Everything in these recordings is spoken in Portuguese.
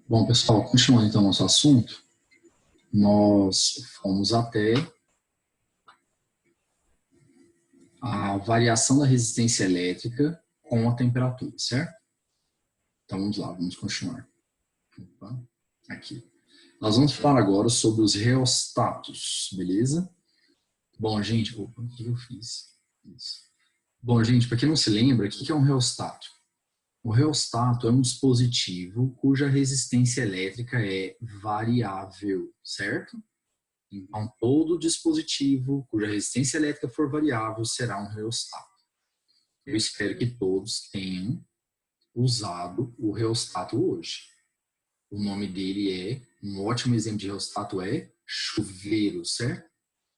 Bom, pessoal, continuando então nosso assunto, nós fomos até a variação da resistência elétrica com a temperatura, certo? Então vamos lá, vamos continuar. Opa, aqui. Nós vamos falar agora sobre os reostatos, beleza? Bom, gente, opa, o que eu fiz? Isso. Bom, gente, para quem não se lembra, o que é um reostato? O reostato é um dispositivo cuja resistência elétrica é variável, certo? Então, todo dispositivo cuja resistência elétrica for variável será um reostato. Eu espero que todos tenham usado o reostato hoje. O nome dele um ótimo exemplo de reostato é chuveiro, certo?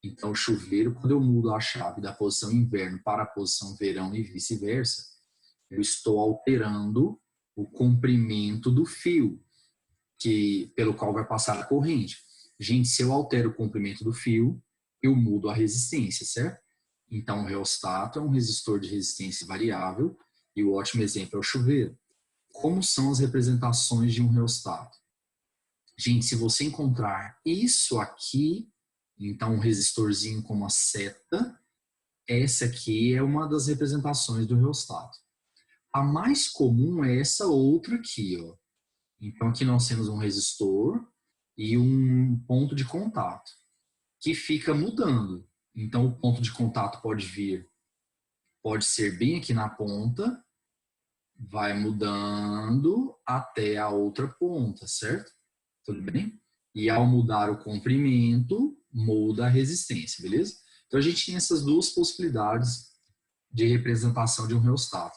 Então, o chuveiro, quando eu mudo a chave da posição inverno para a posição verão e vice-versa, eu estou alterando o comprimento do fio pelo qual vai passar a corrente. Gente, se eu altero o comprimento do fio, eu mudo a resistência, certo? Então, o reostato é um resistor de resistência variável e o ótimo exemplo é o chuveiro. Como são as representações de um reostato? Gente, se você encontrar isso aqui, então um resistorzinho com uma seta, essa aqui é uma das representações do reostato. A mais comum é essa outra aqui, ó. Então, aqui nós temos um resistor e um ponto de contato, que fica mudando. Então, o ponto de contato pode ser bem aqui na ponta, vai mudando até a outra ponta, certo? Tudo bem? E ao mudar o comprimento, muda a resistência, beleza? Então, a gente tem essas duas possibilidades de representação de um reostato.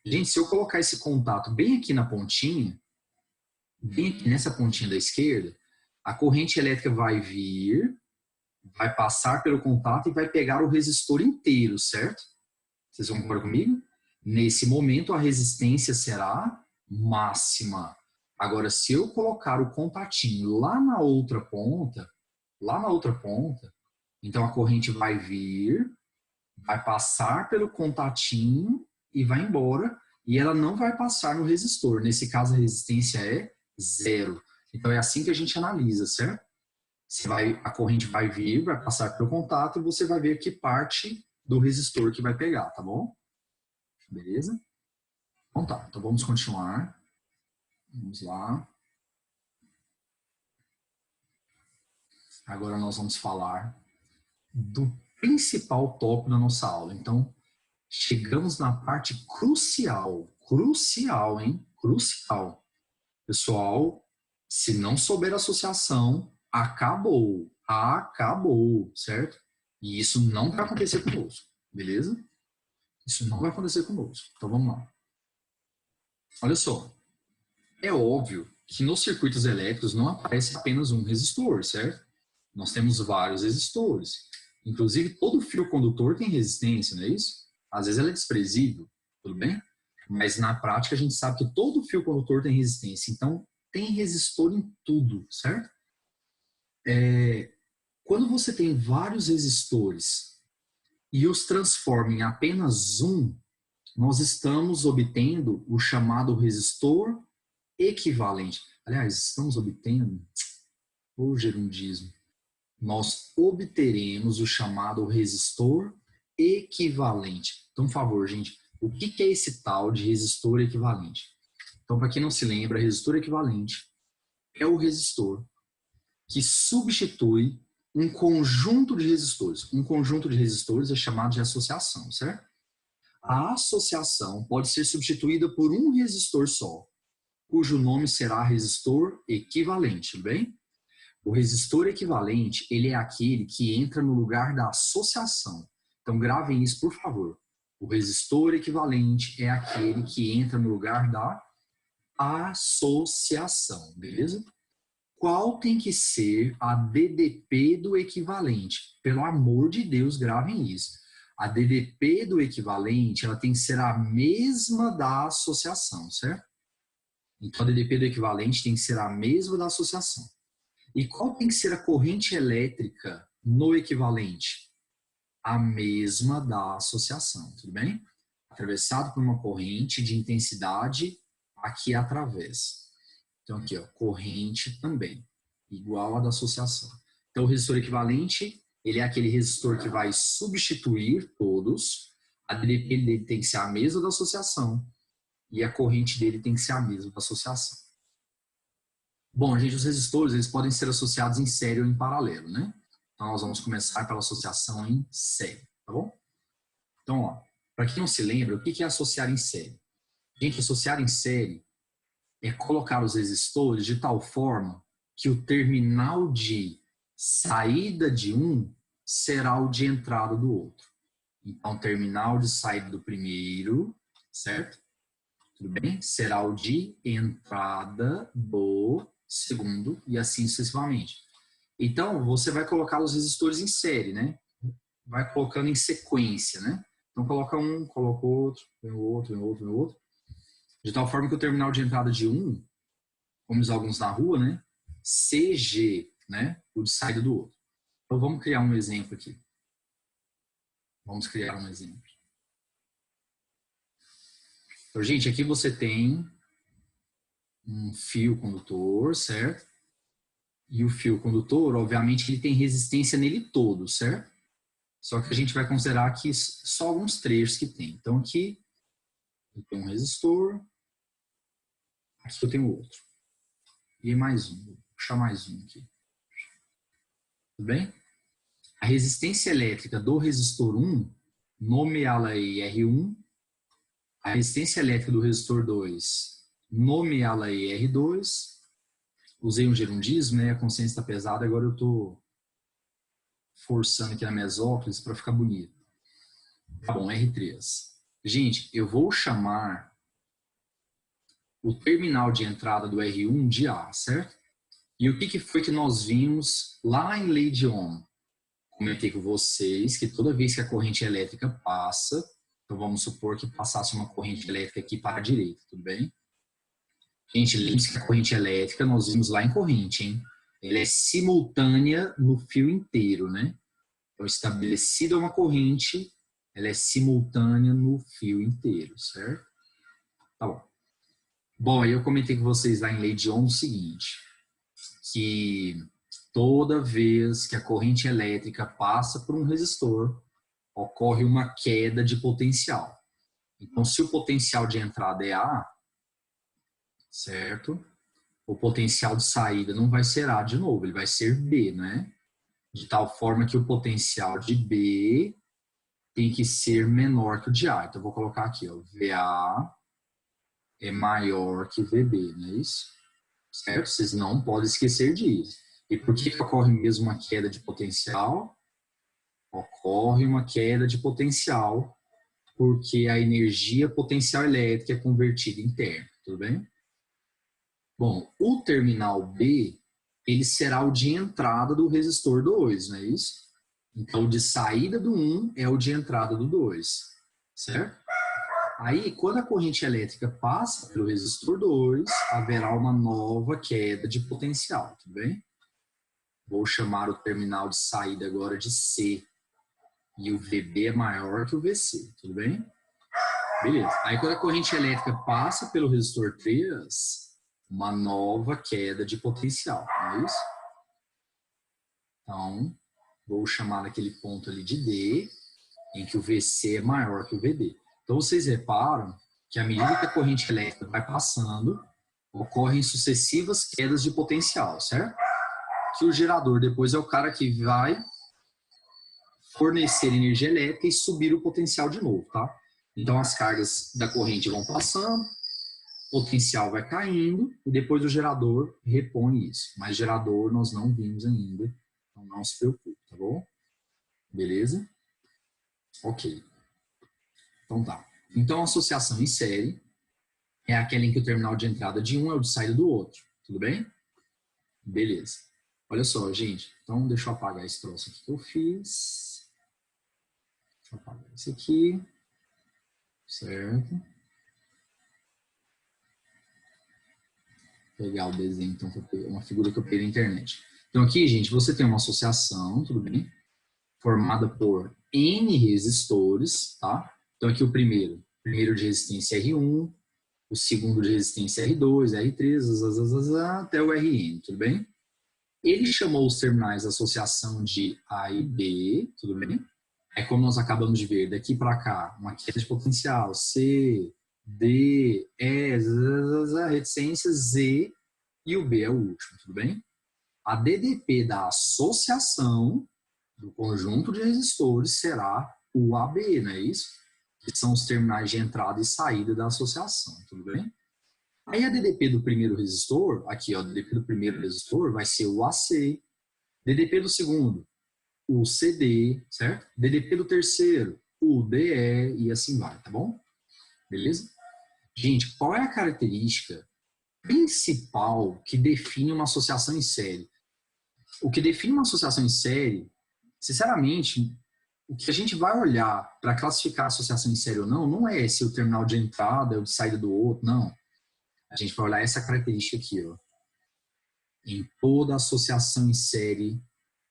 Gente, se eu colocar esse contato bem aqui na pontinha, bem aqui nessa pontinha da esquerda, a corrente elétrica vai vir, vai passar pelo contato e vai pegar o resistor inteiro, certo? Vocês vão concordar comigo? Nesse momento, a resistência será máxima. Agora, se eu colocar o contatinho lá na outra ponta, então a corrente vai vir, vai passar pelo contatinho e vai embora, e ela não vai passar no resistor. Nesse caso, a resistência é zero. Então, é assim que a gente analisa, certo? A corrente vai vir, vai passar pelo contato e você vai ver que parte do resistor que vai pegar, tá bom? Beleza? Então tá, então vamos continuar. Vamos lá. Agora nós vamos falar do principal tópico da nossa aula. Então, chegamos na parte crucial. Crucial, hein? Crucial. Pessoal, se não souber associação, acabou. Acabou, certo? E isso não vai acontecer conosco, beleza? Isso não vai acontecer conosco. Então vamos lá. Olha só. É óbvio que nos circuitos elétricos não aparece apenas um resistor, certo? Nós temos vários resistores. Inclusive, todo fio condutor tem resistência, não é isso? Às vezes ela é desprezível, tudo bem? Mas na prática a gente sabe que todo fio condutor tem resistência. Então, tem resistor em tudo, certo? Quando você tem vários resistores e os transforma em apenas um, nós estamos obtendo o chamado resistor equivalente. Aliás, estamos obtendo o gerundismo. Nós obteremos o chamado resistor equivalente. Então, por favor, gente, o que é esse tal de resistor equivalente? Então, para quem não se lembra, resistor equivalente é o resistor que substitui um conjunto de resistores. Um conjunto de resistores é chamado de associação, certo? A associação pode ser substituída por um resistor só, cujo nome será resistor equivalente, tudo bem? O resistor equivalente, ele é aquele que entra no lugar da associação. Então, gravem isso, por favor. O resistor equivalente é aquele que entra no lugar da associação, beleza? Qual tem que ser a DDP do equivalente? Pelo amor de Deus, gravem isso. A DDP do equivalente, ela tem que ser a mesma da associação, certo? Então, a DDP do equivalente tem que ser a mesma da associação. E qual tem que ser a corrente elétrica no equivalente? A mesma da associação, tudo bem? Atravessado por uma corrente de intensidade aqui através. Então aqui, ó, corrente também, igual a da associação. Então o resistor equivalente, ele é aquele resistor que vai substituir todos, a DDP dele tem que ser a mesma da associação e a corrente dele tem que ser a mesma da associação. Bom, gente, os resistores eles podem ser associados em série ou em paralelo, né? Então nós vamos começar pela associação em série, tá bom? Então, ó, para quem não se lembra, o que é associar em série? Gente, associar em série é colocar os resistores de tal forma que o terminal de saída de um será o de entrada do outro. Então, o terminal de saída do primeiro, certo? Tudo bem? Será o de entrada do segundo e assim sucessivamente. Então, você vai colocar os resistores em série, né? Vai colocando em sequência, né? Então, coloca um, coloca outro, vem o outro, vem o outro, vem o outro. De tal forma que o terminal de entrada de um, como diz alguns na rua, né? CG, né? O de saída do outro. Então, vamos criar um exemplo aqui. Vamos criar um exemplo. Então, gente, aqui você tem um fio condutor, certo? E o fio condutor, obviamente, ele tem resistência nele todo, certo? Só que a gente vai considerar aqui só alguns trechos que tem. Então, aqui eu tenho um resistor, aqui eu tenho outro. E mais um, vou puxar mais um aqui. Tudo bem? A resistência elétrica do resistor 1, nomeá-la aí R1. A resistência elétrica do resistor 2, nomeá-la aí R2. Usei um gerundismo, né? A consciência está pesada, agora eu estou forçando aqui na mesóclise para ficar bonito. Tá bom, R3. Gente, eu vou chamar o terminal de entrada do R1 de A, certo? E o que foi que nós vimos lá em Lei de Ohm? Comentei com vocês que toda vez que a corrente elétrica passa, então vamos supor que passasse uma corrente elétrica aqui para a direita, tudo bem? Gente, lembre-se que a corrente elétrica nós vimos lá em corrente, hein? Ela é simultânea no fio inteiro, né? Então, estabelecida uma corrente, ela é simultânea no fio inteiro, certo? Tá bom. Bom, eu comentei com vocês lá em Lei de Ohm o seguinte, que toda vez que a corrente elétrica passa por um resistor, ocorre uma queda de potencial. Então, se o potencial de entrada é A, certo? O potencial de saída não vai ser A de novo, ele vai ser B, né? De tal forma que o potencial de B tem que ser menor que o de A. Então, eu vou colocar aqui, ó, VA é maior que VB, não é isso? Certo? Vocês não podem esquecer disso. E por que ocorre mesmo uma queda de potencial? Ocorre uma queda de potencial porque a energia potencial elétrica é convertida em termo, tudo bem? Bom, o terminal B, ele será o de entrada do resistor 2, não é isso? Então, o de saída do 1 é o de entrada do 2, certo? Aí, quando a corrente elétrica passa pelo resistor 2, haverá uma nova queda de potencial, tudo bem? Vou chamar o terminal de saída agora de C. E o VB é maior que o VC, tudo bem? Beleza. Aí, quando a corrente elétrica passa pelo resistor 3, uma nova queda de potencial, não é isso? Então, vou chamar aquele ponto ali de D, em que o VC é maior que o VD. Então, vocês reparam que à medida que a corrente elétrica vai passando, ocorrem sucessivas quedas de potencial, certo? Que o gerador depois é o cara que vai fornecer energia elétrica e subir o potencial de novo, tá? Então, as cargas da corrente vão passando, o potencial vai caindo e depois o gerador repõe isso. Mas gerador nós não vimos ainda, então não se preocupe, tá bom? Beleza? Ok. Então tá. Então, a associação em série é aquela em que o terminal de entrada de um é o de saída do outro. Tudo bem? Beleza. Olha só, gente. Então, deixa eu apagar esse troço aqui que eu fiz. Deixa eu apagar esse aqui. Certo? Vou pegar o desenho, então, uma figura que eu peguei na internet. Então, aqui, gente, você tem uma associação, tudo bem? Formada por N resistores, tá? Então, aqui o primeiro de resistência R1, o segundo de resistência R2, R3, até o Rn, tudo bem? Ele chamou os terminais de associação de A e B, tudo bem? É como nós acabamos de ver, daqui para cá, uma queda de potencial, C, D, E, reticência, Z, e o B é o último, tudo bem? A DDP da associação do conjunto de resistores será o AB, não é isso? Que são os terminais de entrada e saída da associação, tudo bem? Aí a DDP do primeiro resistor, aqui ó, a DDP do primeiro resistor vai ser o AC, DDP do segundo, o CD, certo? DDP do terceiro, o DE e assim vai, tá bom? Beleza? Gente, qual é a característica principal que define uma associação em série? O que define uma associação em série, sinceramente, o que a gente vai olhar para classificar a associação em série ou não, não é se o terminal de entrada é o de saída do outro, não. A gente vai olhar essa característica aqui, ó. Em toda associação em série,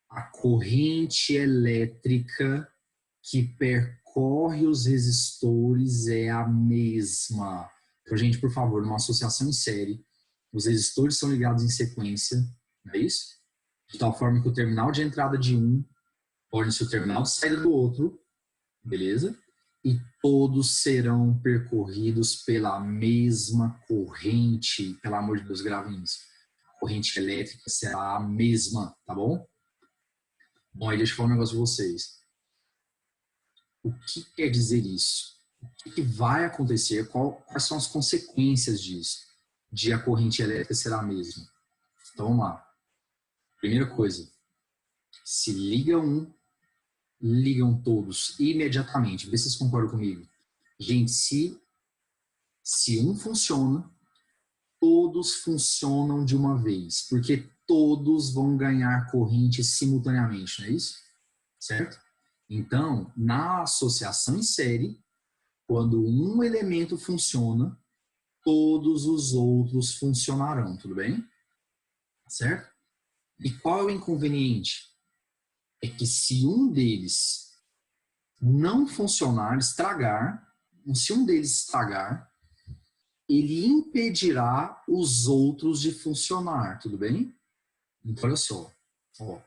a corrente elétrica que percorre os resistores é a mesma. Então, gente, por favor, numa associação em série, os resistores são ligados em sequência, não é isso? De tal forma que o terminal de entrada de um torne-se o terminal de saída do outro, beleza? E todos serão percorridos pela mesma corrente. Pelo amor de Deus, gravem isso. A corrente elétrica será a mesma, tá bom? Bom, aí deixa eu falar um negócio pra vocês. O que quer dizer isso? O que vai acontecer? Quais são as consequências disso? De a corrente elétrica ser a mesma? Então, vamos lá. Primeira coisa. Se liga um, ligam todos imediatamente. Vê se vocês concordam comigo. Gente, se um funciona, todos funcionam de uma vez, porque todos vão ganhar corrente simultaneamente, não é isso? Certo? Então, na associação em série, quando um elemento funciona, todos os outros funcionarão, tudo bem? Certo? E qual é o inconveniente? É que se um deles não funcionar, estragar, se um deles estragar, ele impedirá os outros de funcionar, tudo bem? Então, olha só. Ó.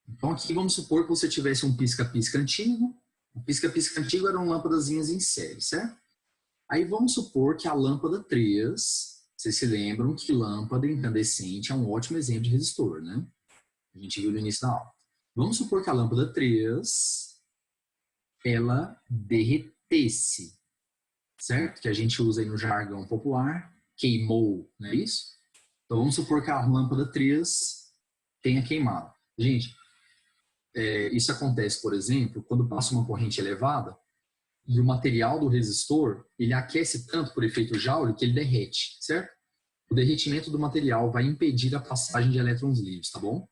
Então, aqui vamos supor que você tivesse um pisca-pisca antigo. O pisca-pisca antigo eram lâmpadazinhas em série, certo? Aí vamos supor que a lâmpada 3, vocês se lembram que lâmpada incandescente é um ótimo exemplo de resistor, né? A gente viu no início da aula. Vamos supor que a lâmpada 3, ela derretesse, certo? Que a gente usa aí no jargão popular, queimou, não é isso? Então vamos supor que a lâmpada 3 tenha queimado. Gente, isso acontece, por exemplo, quando passa uma corrente elevada e o material do resistor, ele aquece tanto por efeito Joule que ele derrete, certo? O derretimento do material vai impedir a passagem de elétrons livres, tá bom?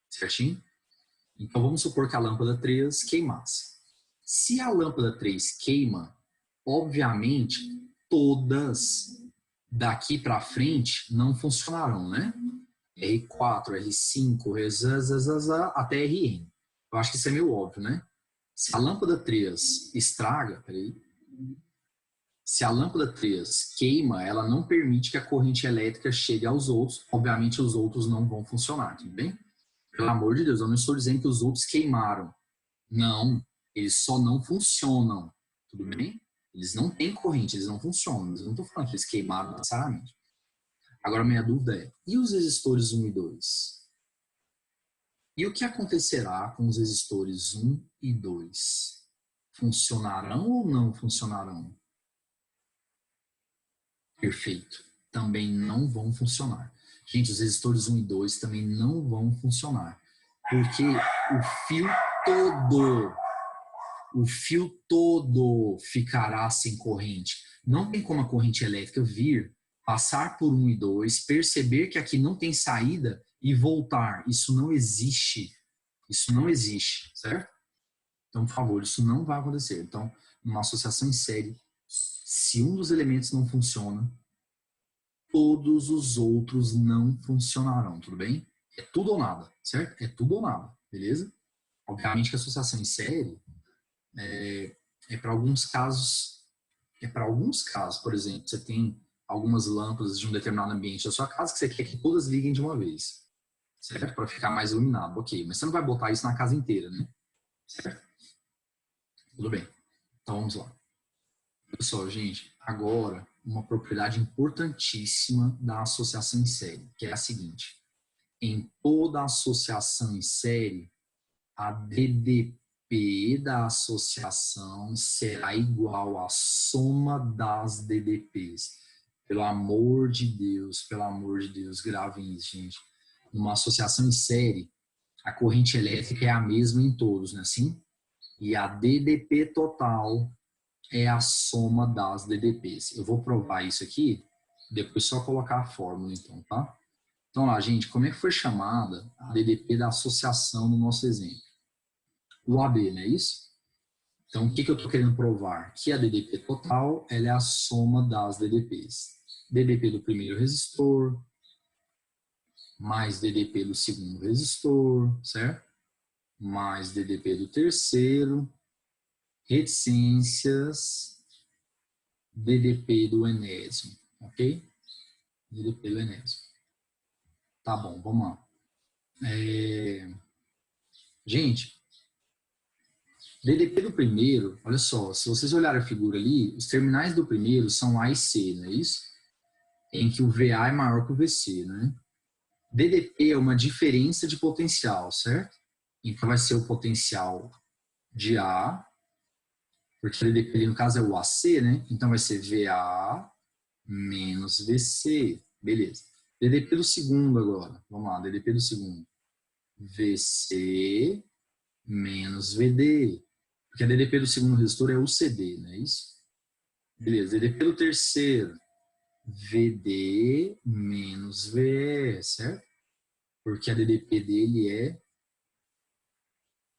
Certinho? Então vamos supor que a lâmpada 3 queimasse. Se a lâmpada 3 queima, obviamente todas daqui para frente não funcionarão, né? R4, R5, até Rn. Eu acho que isso é meio óbvio, né? Se a lâmpada 3 estraga, se a lâmpada 3 queima, ela não permite que a corrente elétrica chegue aos outros. Obviamente, os outros não vão funcionar, tudo bem? Pelo amor de Deus, eu não estou dizendo que os outros queimaram. Não, eles só não funcionam, tudo bem? Eles não têm corrente, eles não funcionam. Eu não estou falando que eles queimaram necessariamente. Agora, minha dúvida é, e os resistores 1 e 2? E o que acontecerá com os resistores 1 e 2? Funcionarão ou não funcionarão? Perfeito. Também não vão funcionar. Gente, os resistores 1 e 2 também não vão funcionar. Porque o fio todo ficará sem corrente. Não tem como a corrente elétrica vir, passar por 1 e 2, perceber que aqui não tem saída e voltar. Isso não existe. Isso não existe, certo? Então, por favor, isso não vai acontecer. Então, numa associação em série, se um dos elementos não funciona, todos os outros não funcionarão, tudo bem? É tudo ou nada, certo? É tudo ou nada, beleza? Obviamente que a associação em série é para alguns casos é para alguns casos. Por exemplo, você tem algumas lâmpadas de um determinado ambiente da sua casa que você quer que todas liguem de uma vez, certo? Para ficar mais iluminado. Ok, mas você não vai botar isso na casa inteira, né? Certo? Tudo bem. Então vamos lá. Pessoal, gente, agora uma propriedade importantíssima da associação em série, que é a seguinte. Em toda associação em série, a DDP da associação será igual à soma das DDPs. Pelo amor de Deus, gravem isso, gente. Numa associação em série, a corrente elétrica é a mesma em todos, não é assim? E a DDP total é a soma das DDPs. Eu vou provar isso aqui, depois só colocar a fórmula, então, tá? Então, lá, gente, como é que foi chamada a DDP da associação no nosso exemplo? O AB, não é isso? Então, o que eu estou querendo provar? Que a DDP total ela é a soma das DDPs. DDP do primeiro resistor, mais DDP do segundo resistor, certo? Mais DDP do terceiro, reticências, DDP do enésimo, ok? DDP do enésimo. Tá bom, vamos lá. Gente, DDP do primeiro, olha só, se vocês olharem a figura ali, os terminais do primeiro são A e C, não é isso? Em que o VA é maior que o VC, né? DDP é uma diferença de potencial, certo? Então vai ser o potencial de A, porque o DDP ali no caso é o AC, né? Então vai ser VA menos VC, beleza. DDP do segundo agora, vamos lá, DDP do segundo. VC menos VD, porque a DDP do segundo resistor é UCD, não é isso? Beleza, DDP do terceiro, VD menos VE, certo? Porque a DDP dele é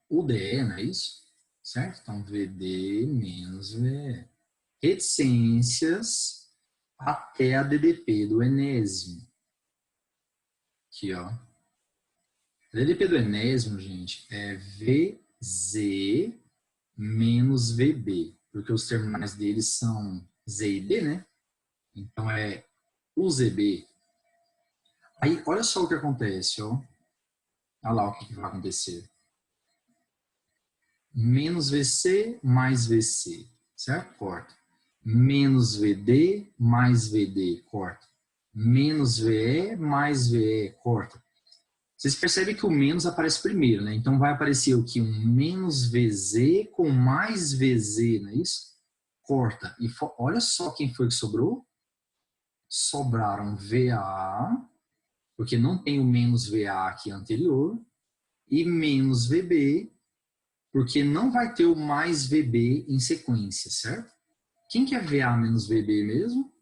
UDE, não é isso? Certo? Então, VD menos VE. Reticências até a DDP do enésimo. Aqui, ó. A DDP do enésimo, gente, é VZ menos VB, porque os terminais deles são Z e B, né? Então é UZB. Aí, olha só o que acontece, ó. Olha lá o que vai acontecer. Menos VC mais VC, certo? Corta. Menos VD mais VD, corta. Menos VE mais VE, corta. Vocês percebem que o menos aparece primeiro, né? Então vai aparecer o que? Um menos VZ com mais VZ, não é isso? Corta. E olha só quem foi que sobrou. Sobraram VA, porque não tem o menos VA aqui anterior, e menos VB, porque não vai ter o mais VB em sequência, certo? Quem que é VA menos VB mesmo?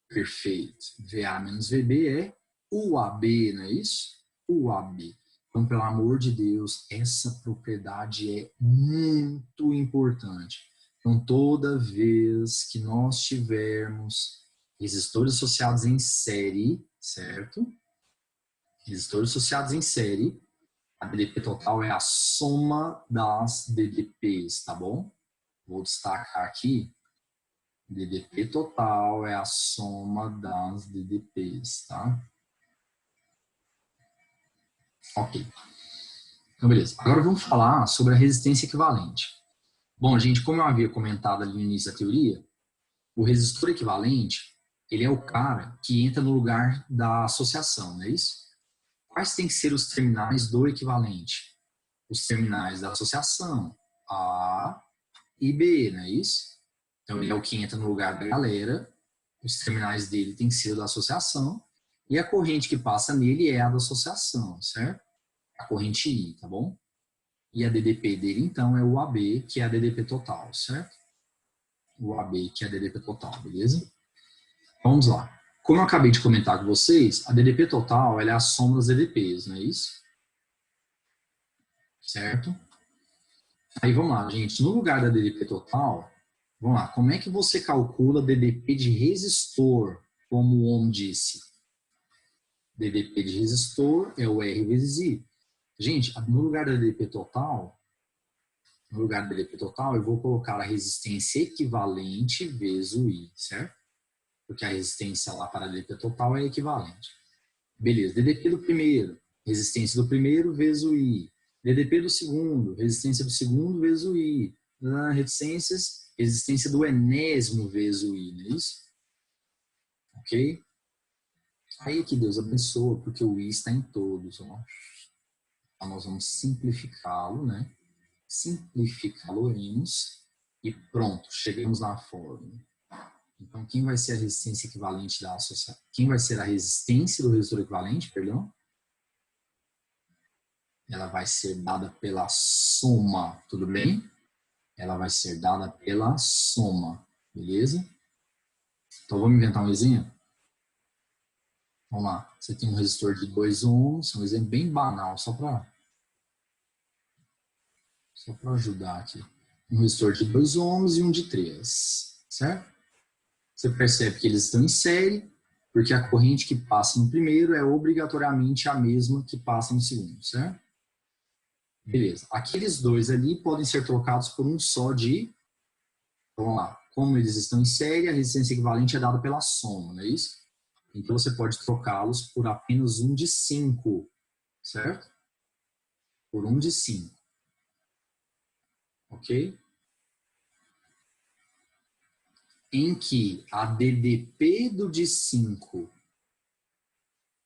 Perfeito. VA menos VB é UAB, não é isso? UAB. Então, pelo amor de Deus, essa propriedade é muito importante. Então, toda vez que nós tivermos resistores associados em série, certo? Resistores associados em série, a DDP total é a soma das DDPs, tá bom? Vou destacar aqui. DDP total é a soma das DDPs, tá? Ok. Então, beleza. Agora vamos falar sobre a resistência equivalente. Bom, gente, como eu havia comentado ali no início da teoria, o resistor equivalente, ele é o cara que entra no lugar da associação, não é isso? Quais têm que ser os terminais do equivalente? Os terminais da associação, A e B, não é isso? Então, ele é o que entra no lugar da galera, os terminais dele têm que ser da associação, e a corrente que passa nele é a da associação, certo? A corrente I, tá bom? E a DDP dele, então, é o AB, que é a DDP total, certo? O AB, que é a DDP total, beleza? Vamos lá. Como eu acabei de comentar com vocês, a DDP total ela é a soma das DDPs, não é isso? Certo? Aí vamos lá, gente. No lugar da DDP total, vamos lá. Como é que você calcula a DDP de resistor, como o Ohm disse? DDP de resistor é o R vezes I. Gente, no lugar da DDP total, no lugar do DDP total, eu vou colocar a resistência equivalente vezes o I, certo? Porque a resistência lá para DDP total é equivalente. Beleza, DDP do primeiro, resistência do primeiro vezes o I. DDP do segundo, resistência do segundo vezes o I. Resistência do enésimo vezes o I, não é isso? Ok? Aí que Deus abençoa, porque o I está em todos. Ó. Então nós vamos simplificá-lo, né? Simplificá-lo-emos e pronto, chegamos na fórmula. Então, quem vai ser a resistência equivalente da associação? Quem vai ser a resistência do resistor equivalente, perdão? Ela vai ser dada pela soma, tudo bem? Ela vai ser dada pela soma, beleza? Então, vamos inventar um exemplo? Vamos lá. Você tem um resistor de 2 ohms, um exemplo bem banal, só para ajudar aqui. Um resistor de 2 ohms e um de 3, certo? Você percebe que eles estão em série, porque a corrente que passa no primeiro é obrigatoriamente a mesma que passa no segundo, certo? Beleza. Aqueles dois ali podem ser trocados por um só de... Vamos lá. Como eles estão em série, a resistência equivalente é dada pela soma, não é isso? Então você pode trocá-los por apenas um de 5, certo? Por um de 5. Ok? Em que a DDP do de 5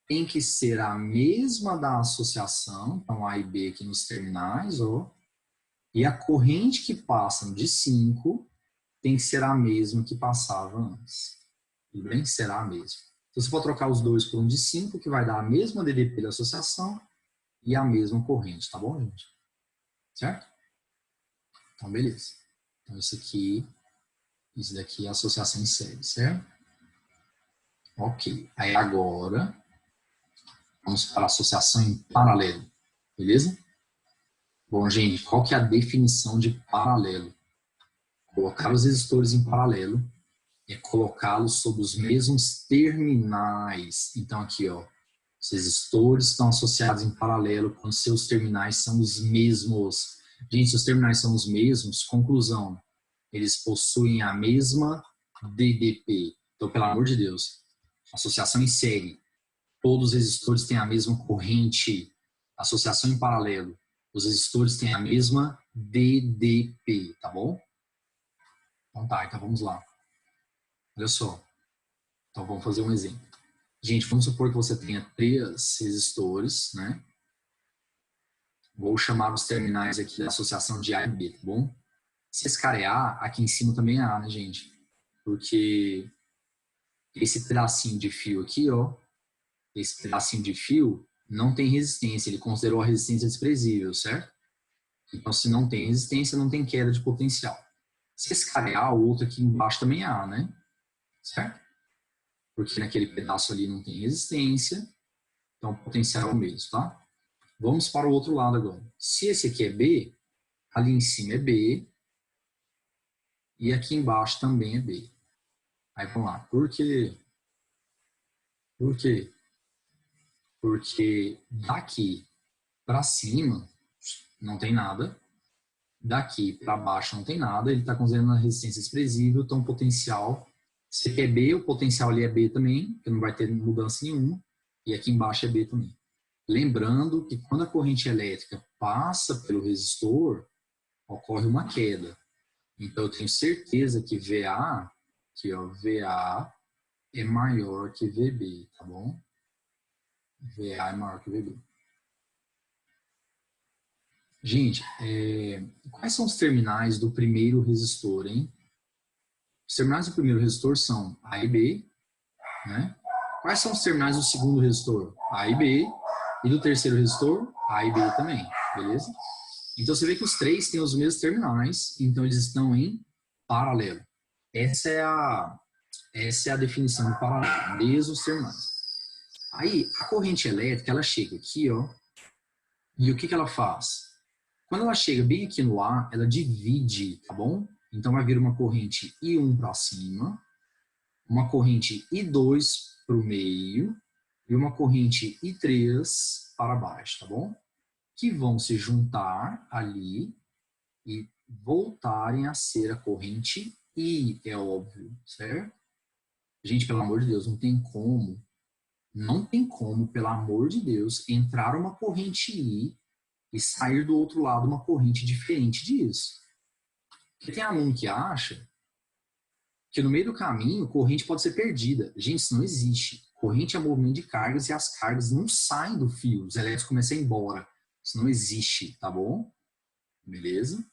tem que ser a mesma da associação, então A e B aqui nos terminais, ó, e a corrente que passa no de 5 tem que ser a mesma que passava antes. Tudo bem? Será a mesma. Então você pode trocar os dois por um de 5, que vai dar a mesma DDP da associação e a mesma corrente, tá bom, gente? Certo? Então, beleza. Então, isso daqui é a associação em série, certo? Ok. Aí agora, vamos para a associação em paralelo, beleza? Bom, gente, qual que é a definição de paralelo? Colocar os resistores em paralelo é colocá-los sob os mesmos terminais. Então, aqui, ó, os resistores estão associados em paralelo quando seus terminais são os mesmos. Gente, se os terminais são os mesmos, conclusão, eles possuem a mesma DDP. Então, pelo amor de Deus, associação em série, todos os resistores têm a mesma corrente. Associação em paralelo, os resistores têm a mesma DDP, tá bom? Então tá, então vamos lá. Olha só. Então vamos fazer um exemplo. Gente, vamos supor que você tenha 3 resistores, né? Vou chamar os terminais aqui da associação de A e B, tá bom? Se esse cara é A, aqui em cima também é A, né, gente? Porque esse pedacinho de fio aqui, ó, esse pedacinho de fio não tem resistência, ele considerou a resistência desprezível, certo? Então, se não tem resistência, não tem queda de potencial. Se esse cara é A, o outro aqui embaixo também é A, né? Certo? Porque naquele pedaço ali não tem resistência, então o potencial é o mesmo, tá? Vamos para o outro lado agora. Se esse aqui é B, ali em cima é B, e aqui embaixo também é B. Aí vamos lá. Por quê? Por quê? Porque daqui para cima não tem nada, daqui para baixo não tem nada, ele está considerando a resistência desprezível, então o potencial, se aqui é B, o potencial ali é B também, que não vai ter mudança nenhuma, e aqui embaixo é B também. Lembrando que quando a corrente elétrica passa pelo resistor, ocorre uma queda. Então eu tenho certeza que VA, que ó, VA é maior que VB, tá bom? VA é maior que VB. Gente, quais são os terminais do primeiro resistor, hein? Os terminais do primeiro resistor são A e B, né? Quais são os terminais do segundo resistor? A e B. E do terceiro resistor? A e B também, beleza? Então você vê que os três têm os mesmos terminais, então eles estão em paralelo. Essa é a definição de paralelo, mesmos terminais. Aí, a corrente elétrica, ela chega aqui, ó, e o que ela faz? Quando ela chega bem aqui no A, ela divide, tá bom? Então vai vir uma corrente I1 para cima, uma corrente I2 para o meio e uma corrente I3 para baixo, tá bom? Que vão se juntar ali e voltarem a ser a corrente I, é óbvio, certo? Gente, pelo amor de Deus, não tem como, pelo amor de Deus, entrar uma corrente I e sair do outro lado uma corrente diferente disso. Porque tem aluno que acha que no meio do caminho, corrente pode ser perdida. Gente, isso não existe. Corrente é movimento de cargas e as cargas não saem do fio. Os elétrons começam a ir embora. Isso não existe, tá bom? Beleza?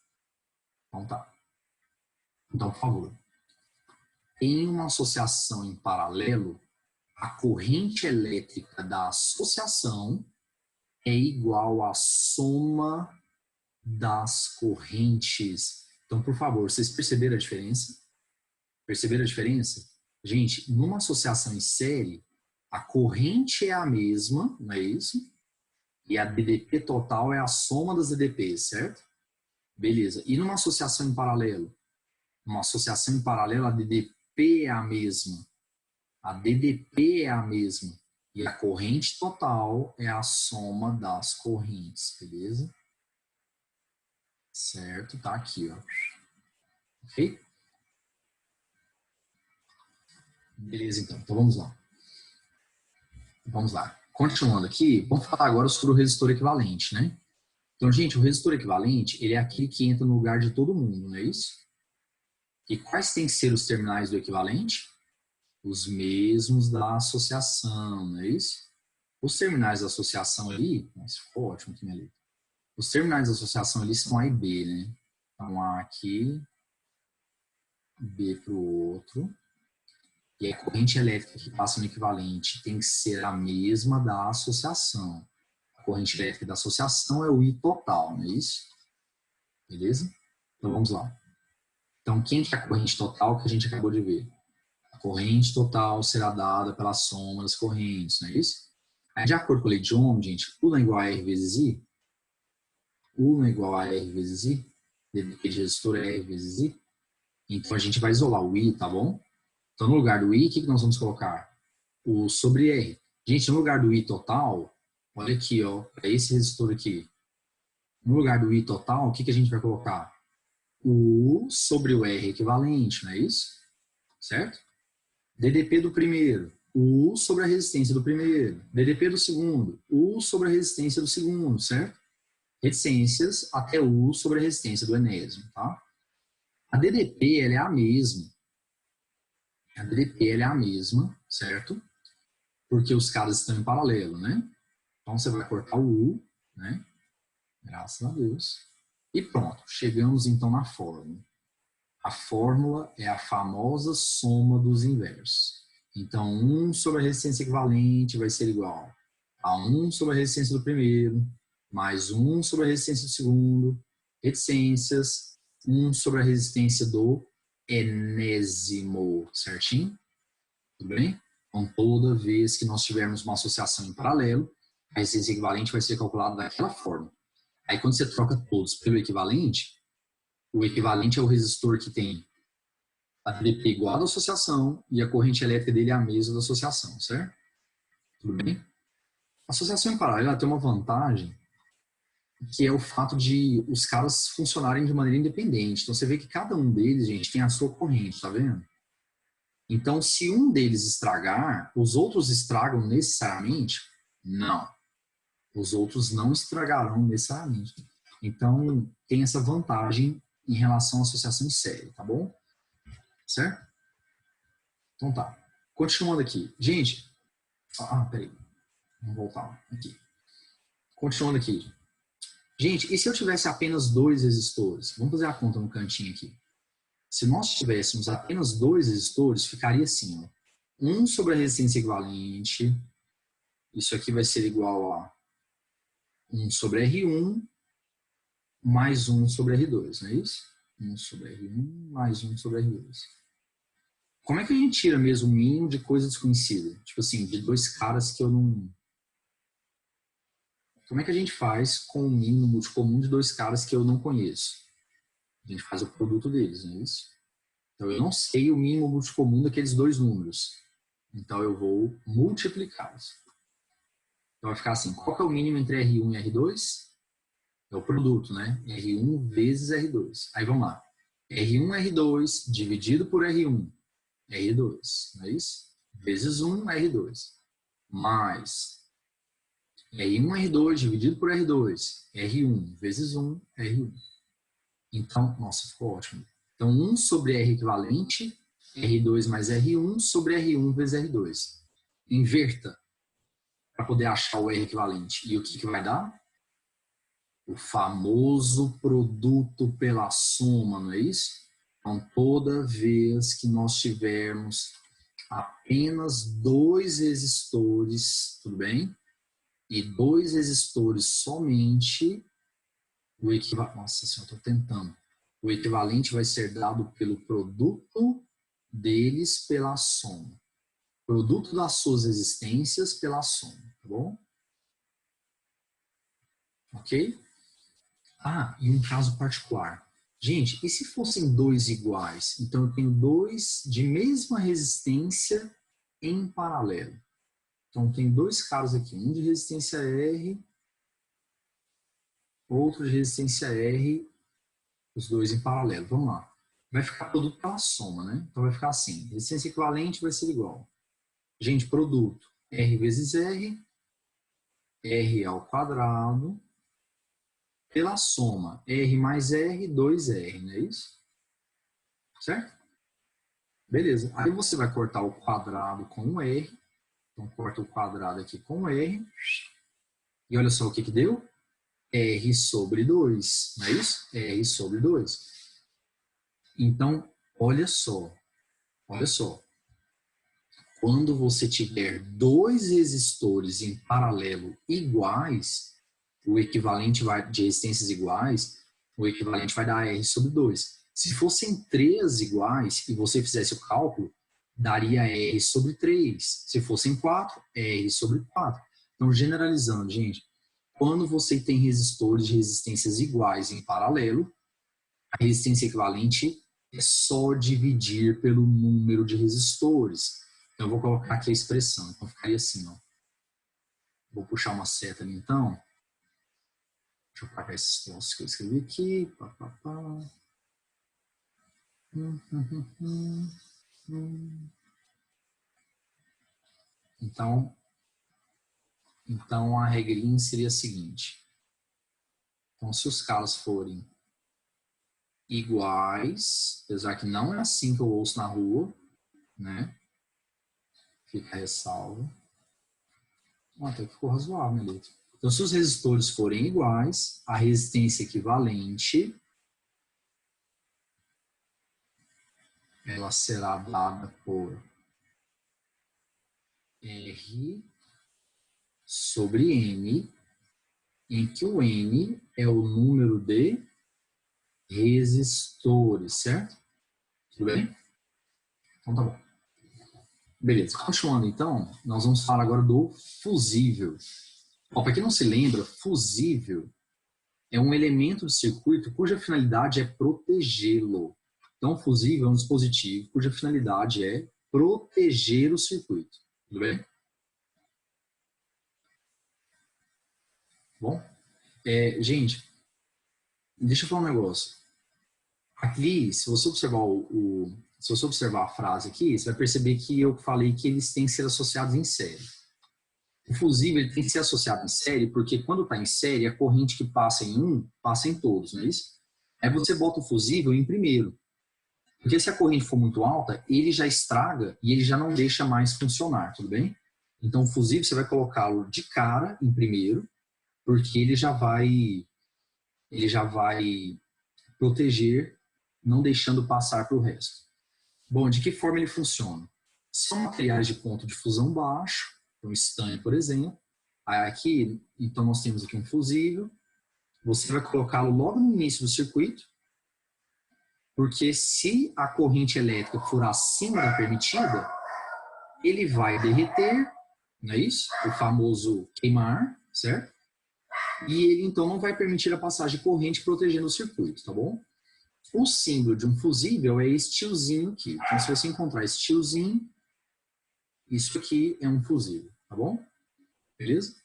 Então tá. Então, por favor. Em uma associação em paralelo, a corrente elétrica da associação é igual à soma das correntes. Então, por favor, vocês perceberam a diferença? Perceberam a diferença? Gente, numa associação em série, a corrente é a mesma, não é isso? E a DDP total é a soma das DDPs, certo? Beleza. E numa associação em paralelo? Numa associação em paralelo, a DDP é a mesma. A DDP é a mesma. E a corrente total é a soma das correntes, beleza? Certo, tá aqui, ó. Ok? Beleza, então. Então vamos lá. Vamos lá. Continuando aqui, vamos falar agora sobre o resistor equivalente, né? Então, gente, o resistor equivalente, ele é aquele que entra no lugar de todo mundo, não é isso? E quais têm que ser os terminais do equivalente? Os mesmos da associação, não é isso? Os terminais da associação ali, mas ficou ótimo aqui minha letra. Os terminais da associação ali são A e B, né? Então, A aqui, B para o outro. E a corrente elétrica que passa no equivalente tem que ser a mesma da associação. A corrente elétrica da associação é o I total, não é isso? Beleza? Então vamos lá. Então quem que é a corrente total que a gente acabou de ver? A corrente total será dada pela soma das correntes, não é isso? Aí, de acordo com a lei de Ohm, gente, U não é igual a R vezes I? U não é igual a R vezes I? DDP de resistor é R vezes I? Então a gente vai isolar o I, tá bom? Então, no lugar do I, o que nós vamos colocar? O sobre R. Gente, no lugar do I total, olha aqui, ó, é esse resistor aqui. No lugar do I total, o que a gente vai colocar? O U sobre o R equivalente, não é isso? Certo? DDP do primeiro, o U sobre a resistência do primeiro. DDP do segundo, o U sobre a resistência do segundo, certo? Reticências até o U sobre a resistência do enésimo, tá? A DDP, ela é a mesma. A DDP ela é a mesma, certo? Porque os caras estão em paralelo, né? Então você vai cortar o U, né? Graças a Deus. E pronto, chegamos então na fórmula. A fórmula é a famosa soma dos inversos. Então, 1 sobre a resistência equivalente vai ser igual a 1 sobre a resistência do primeiro, mais 1 sobre a resistência do segundo, reticências, 1 sobre a resistência do enésimo, certinho? Tudo bem? Então, toda vez que nós tivermos uma associação em paralelo, a resistência equivalente vai ser calculada daquela forma. Aí, quando você troca todos pelo equivalente, o equivalente é o resistor que tem a DP igual da associação e a corrente elétrica dele é a mesma da associação, certo? Tudo bem? A associação em paralelo ela tem uma vantagem que é o fato de os caras funcionarem de maneira independente. Então, você vê que cada um deles, gente, tem a sua corrente, tá vendo? Então, se um deles estragar, os outros estragam necessariamente? Não. Os outros não estragarão necessariamente. Então, tem essa vantagem em relação à associação em série, tá bom? Certo? Então tá. Continuando aqui. Gente, peraí. Vamos voltar aqui. Continuando aqui. Gente, e se eu tivesse apenas dois resistores? Vamos fazer a conta no cantinho aqui. Se nós tivéssemos apenas dois resistores, ficaria assim, ó. 1 sobre a resistência equivalente. Isso aqui vai ser igual a 1 sobre R1 mais 1 sobre R2, não é isso? 1 sobre R1 mais 1 sobre R2. Como é que a gente tira mesmo o mínimo de coisa desconhecida? Tipo assim, de dois caras que eu não... Como é que a gente faz com o mínimo multicomum de dois caras que eu não conheço? A gente faz o produto deles, não é isso? Então eu não sei o mínimo multicomum daqueles dois números. Então eu vou multiplicá-los. Então vai ficar assim, qual que é o mínimo entre R1 e R2? É o produto, né? R1 vezes R2. Aí vamos lá. R1, R2 dividido por R1, R2, não é isso? Vezes 1, R2. Mais R1, R2 dividido por R2, R1 vezes 1, R1. Então, nossa, ficou ótimo. Então, 1 sobre R equivalente, R2 mais R1 sobre R1 vezes R2. Inverta para poder achar o R equivalente. E o que vai dar? O famoso produto pela soma, não é isso? Então, toda vez que nós tivermos apenas dois resistores, tudo bem? E dois resistores somente, o equivalente, nossa senhora, estou tentando. O equivalente vai ser dado pelo produto deles pela soma. Produto das suas resistências pela soma, tá bom? Ok? Ah, e um caso particular. Gente, e se fossem dois iguais? Então, eu tenho dois de mesma resistência em paralelo. Então, tem dois casos aqui. Um de resistência R, outro de resistência R, os dois em paralelo. Vamos lá. Vai ficar produto pela soma, né? Então, vai ficar assim. Resistência equivalente vai ser igual. Gente, produto. R vezes R, R ao quadrado, pela soma, R mais R, 2R, não é isso? Certo? Beleza. Aí você vai cortar o quadrado com o R. Então, corta o quadrado aqui com o R. E olha só o que deu. R sobre 2, não é isso? R sobre 2. Então, olha só. Olha só. Quando você tiver dois resistores em paralelo iguais, o equivalente de resistências iguais, o equivalente vai dar R sobre 2. Se fossem três iguais e você fizesse o cálculo, daria R sobre 3. Se fossem 4, R sobre 4. Então, generalizando, gente, quando você tem resistores de resistências iguais em paralelo, a resistência equivalente é só dividir pelo número de resistores. Então, eu vou colocar aqui a expressão. Então, ficaria assim, ó. Vou puxar uma seta ali, então. Deixa eu apagar esses pontos que eu escrevi aqui. Pá, pá, pá. Então, a regrinha seria a seguinte. Então, se os caras forem iguais, apesar que não é assim que eu ouço na rua, né? Fica a ressalva. Até que ficou razoável, minha letra. Então, se os resistores forem iguais, a resistência equivalente ela será dada por R sobre N, em que o N é o número de resistores, certo? Tudo bem? Então tá bom. Beleza, continuando então, nós vamos falar agora do fusível. Para quem não se lembra, fusível é um elemento de circuito cuja finalidade é protegê-lo. Então, fusível é um dispositivo cuja finalidade é proteger o circuito. Tudo bem? Bom? Gente, deixa eu falar um negócio. Aqui, se você observar se você observar a frase aqui, você vai perceber que eu falei que eles têm que ser associados em série. O fusível ele tem que ser associado em série, porque quando está em série, a corrente que passa em um, passa em todos, não é isso? Aí você bota o fusível em primeiro. Porque se a corrente for muito alta, ele já estraga e ele já não deixa mais funcionar, tudo bem? Então o fusível você vai colocá-lo de cara em primeiro, porque ele já vai proteger, não deixando passar para o resto. Bom, de que forma ele funciona? São materiais de ponto de fusão baixo, então estanho, por exemplo. Aqui, então nós temos aqui um fusível. Você vai colocá-lo logo no início do circuito, porque se a corrente elétrica for acima da permitida, ele vai derreter, não é isso? O famoso queimar, certo? E ele então não vai permitir a passagem de corrente protegendo o circuito, tá bom? O símbolo de um fusível é esse tiozinho aqui. Então, se você encontrar esse tiozinho, isso aqui é um fusível, tá bom? Beleza?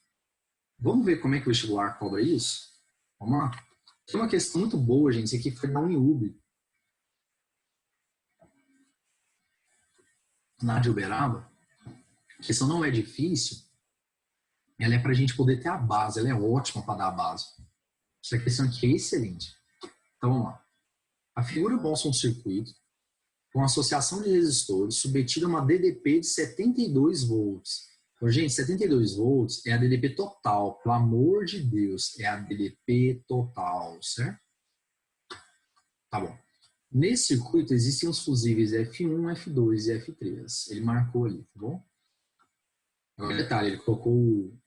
Vamos ver como é que o vestibular cobra isso? Vamos lá? Tem uma questão muito boa, gente. Isso aqui foi na Uniub. Na de Uberaba. A questão não é difícil. Ela é para a gente poder ter a base. Ela é ótima para dar a base. Essa questão aqui é excelente. Então, vamos lá. A figura mostra um circuito com associação de resistores submetida a uma DDP de 72 volts. Então, gente, 72 volts é a DDP total. Pelo amor de Deus, é a DDP total, certo? Tá bom. Nesse circuito existem os fusíveis F1, F2 e F3. Ele marcou ali, tá bom? Agora, detalhe, ele colocou...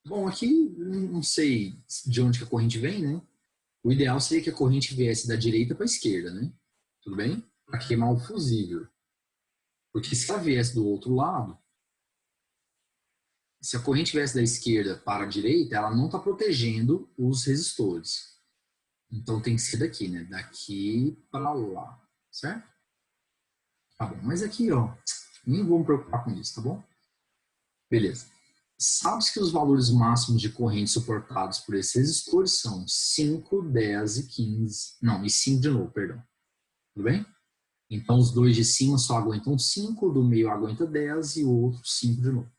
Bom, aqui não sei de onde que a corrente vem, né? O ideal seria que a corrente viesse da direita para a esquerda, né? Tudo bem? Para queimar o fusível. Porque se ela viesse do outro lado, se a corrente viesse da esquerda para a direita, ela não está protegendo os resistores. Então tem que ser daqui, né? Daqui para lá, certo? Tá bom, mas aqui, ó, nem vou me preocupar com isso, tá bom? Beleza. Sabe-se que os valores máximos de corrente suportados por esses resistores são 5, 10 e 15. Não, e 5 de novo, perdão. Tudo bem? Então os dois de cima só aguentam 5, o do meio aguenta 10 e o outro 5 de novo.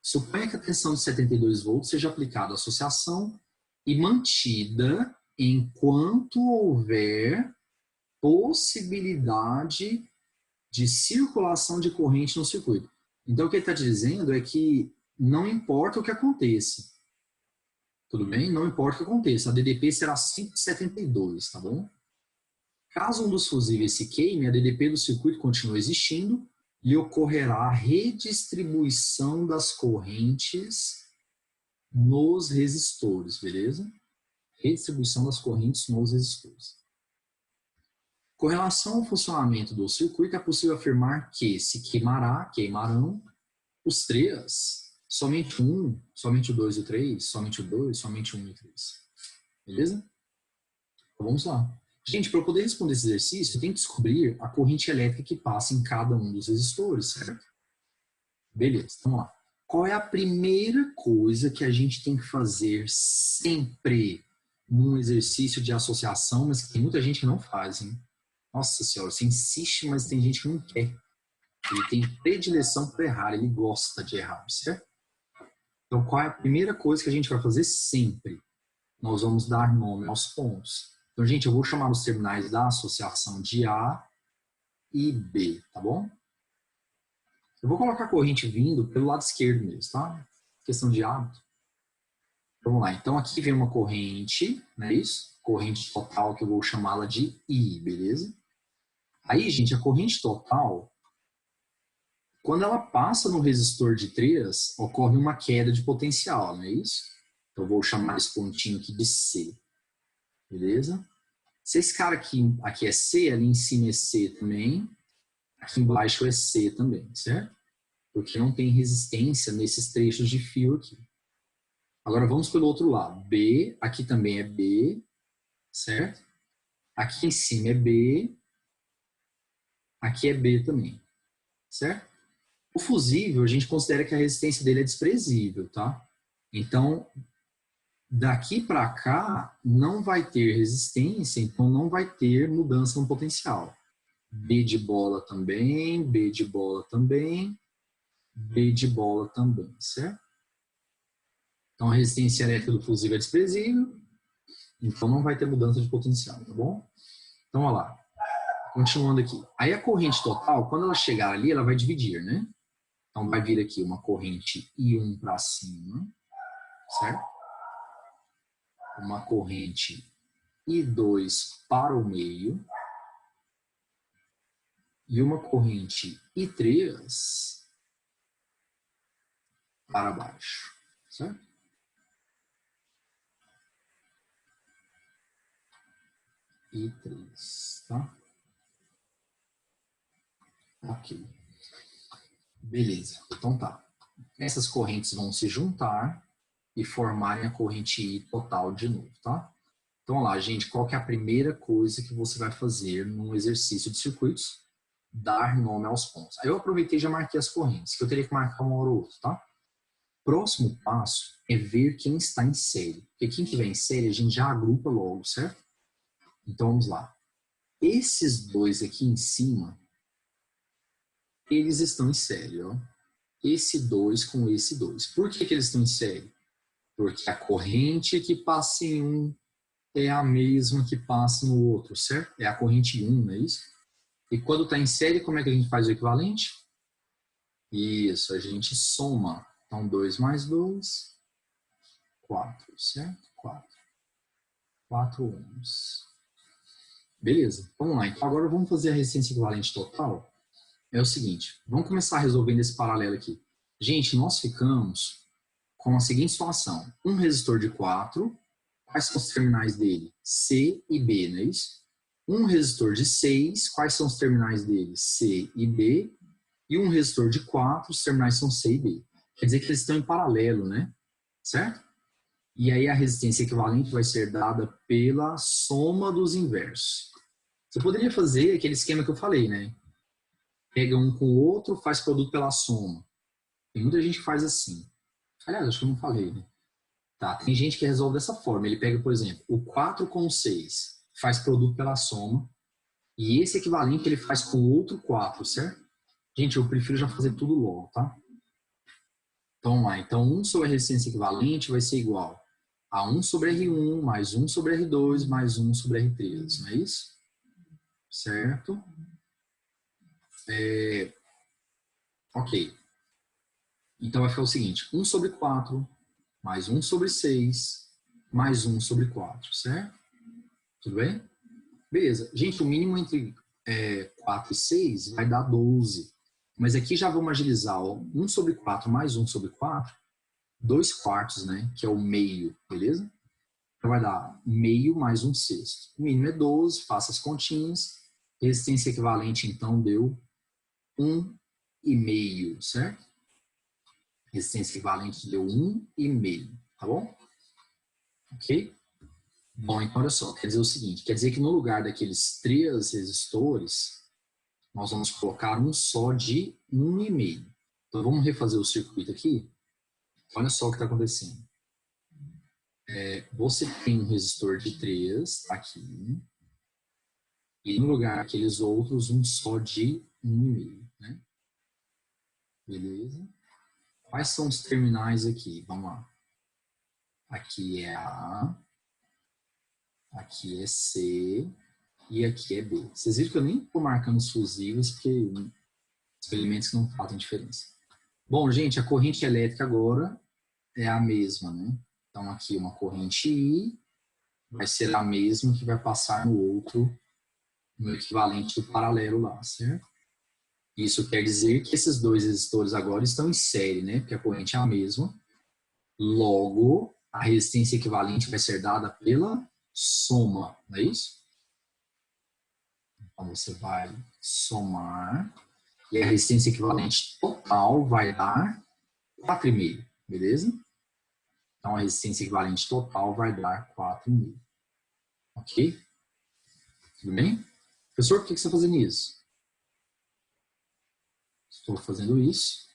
Suponha que a tensão de 72 volts seja aplicada à associação e mantida enquanto houver possibilidade de circulação de corrente no circuito. Então, o que ele está dizendo é que não importa o que aconteça. Tudo bem? Não importa o que aconteça. A DDP será 5,72, tá bom? Caso um dos fusíveis se queime, a DDP do circuito continua existindo e ocorrerá a redistribuição das correntes nos resistores, beleza? Redistribuição das correntes nos resistores. Com relação ao funcionamento do circuito, é possível afirmar que se queimarão os três, somente um, somente o 2 e o 3, somente o 2, somente o 1 e o 3. Beleza? Então vamos lá. Gente, para eu poder responder esse exercício, eu tenho que descobrir a corrente elétrica que passa em cada um dos resistores, certo? Beleza, vamos lá. Qual é a primeira coisa que a gente tem que fazer sempre num exercício de associação, mas que tem muita gente que não faz, hein? Nossa senhora, você insiste, mas tem gente que não quer. Ele tem predileção para errar, ele gosta de errar, certo? Então, qual é a primeira coisa que a gente vai fazer sempre? Nós vamos dar nome aos pontos. Então, gente, eu vou chamar os terminais da associação de A e B, tá bom? Eu vou colocar a corrente vindo pelo lado esquerdo mesmo, tá? Questão de hábito. Vamos lá, então aqui vem uma corrente, não é isso? Corrente total que eu vou chamá-la de I, beleza? Aí, gente, a corrente total, quando ela passa no resistor de 3, ocorre uma queda de potencial, não é isso? Então eu vou chamar esse pontinho aqui de C. Beleza? Se esse cara aqui é C, ali em cima é C também, aqui embaixo é C também, certo? Porque não tem resistência nesses trechos de fio aqui. Agora vamos pelo outro lado. B, aqui também é B, certo? Aqui em cima é B, aqui é B também, certo? O fusível, a gente considera que a resistência dele é desprezível, tá? Então, daqui para cá, não vai ter resistência, então não vai ter mudança no potencial. B de bola também, B de bola também, B de bola também, certo? Então, a resistência elétrica do fusível é desprezível, então não vai ter mudança de potencial, tá bom? Então, olha lá. Continuando aqui. Aí a corrente total, quando ela chegar ali, ela vai dividir, né? Então, vai vir aqui uma corrente I1 para cima, certo? Uma corrente I2 para o meio e uma corrente I3 para baixo, certo? I3, tá? Ok. Beleza, então tá. Essas correntes vão se juntar e formarem a corrente I total de novo, tá? Então, lá, gente, qual que é a primeira coisa que você vai fazer num exercício de circuitos? Dar nome aos pontos. Aí eu aproveitei e já marquei as correntes, que eu teria que marcar uma hora ou outra, tá? Próximo passo é ver quem está em série. Porque quem estiver em série, a gente já agrupa logo, certo? Então, vamos lá. Esses dois aqui em cima, eles estão em série, ó. Esse 2 com esse 2. Por que eles estão em série? Porque a corrente que passa em um é a mesma que passa no outro, certo? É a corrente 1, não é isso? E quando está em série, como é que a gente faz o equivalente? Isso, a gente soma. Então, 2 mais 2, 4, certo? 4 ohms. Beleza, vamos lá. Então, agora vamos fazer a resistência equivalente total. É o seguinte, vamos começar resolvendo esse paralelo aqui. Gente, nós ficamos com a seguinte situação. Um resistor de 4, quais são os terminais dele? C e B, não é isso? Um resistor de 6, quais são os terminais dele? C e B. E um resistor de 4, os terminais são C e B. Quer dizer que eles estão em paralelo, né? Certo? E aí a resistência equivalente vai ser dada pela soma dos inversos. Você poderia fazer aquele esquema que eu falei, né? Pega um com o outro, faz produto pela soma. Tem muita gente que faz assim. Aliás, acho que eu não falei, né? Tá, tem gente que resolve dessa forma. Ele pega, por exemplo, o 4 com o 6, faz produto pela soma, e esse equivalente ele faz com o outro 4, certo? Gente, eu prefiro já fazer tudo logo, tá? Então, vamos lá. Então, 1 sobre a resistência equivalente vai ser igual a 1 sobre R1, mais 1 sobre R2, mais 1 sobre R3, não é isso? Certo? Ok. Então, vai ficar o seguinte. 1 sobre 4, mais 1 sobre 6, mais 1 sobre 4, certo? Tudo bem? Beleza. Gente, o mínimo entre 4 e 6 vai dar 12. Mas aqui já vamos agilizar. Ó. 1 sobre 4 mais 1 sobre 4, 2 quartos, né? Que é o meio, beleza? Então vai dar meio mais 1 sexto. O mínimo é 12, faça as continhas. Resistência equivalente, então, deu 1,5, certo? Resistência equivalente deu 1,5, tá bom? Ok? Bom, então olha só, quer dizer o seguinte, quer dizer que no lugar daqueles 3 resistores, nós vamos colocar um só de 1,5. Então vamos refazer o circuito aqui. Olha só o que está acontecendo. Você tem um resistor de 3 aqui, e no lugar daqueles outros, um só de 1,5, né? Beleza? Quais são os terminais aqui? Vamos lá. Aqui é A, aqui é C e aqui é B. Vocês viram que eu nem estou marcando os fusíveis, porque são elementos que não fazem diferença. Bom, gente, a corrente elétrica agora é a mesma, né? Então, aqui uma corrente I vai ser a mesma que vai passar no outro, no equivalente do paralelo lá, certo? Isso quer dizer que esses dois resistores agora estão em série, né? Porque a corrente é a mesma. Logo, a resistência equivalente vai ser dada pela soma, não é isso? Então, você vai somar e a resistência equivalente total vai dar 4,5, beleza? Então, a resistência equivalente total vai dar 4,5. Ok? Tudo bem? Professor, por que você está fazendo isso? Estou fazendo isso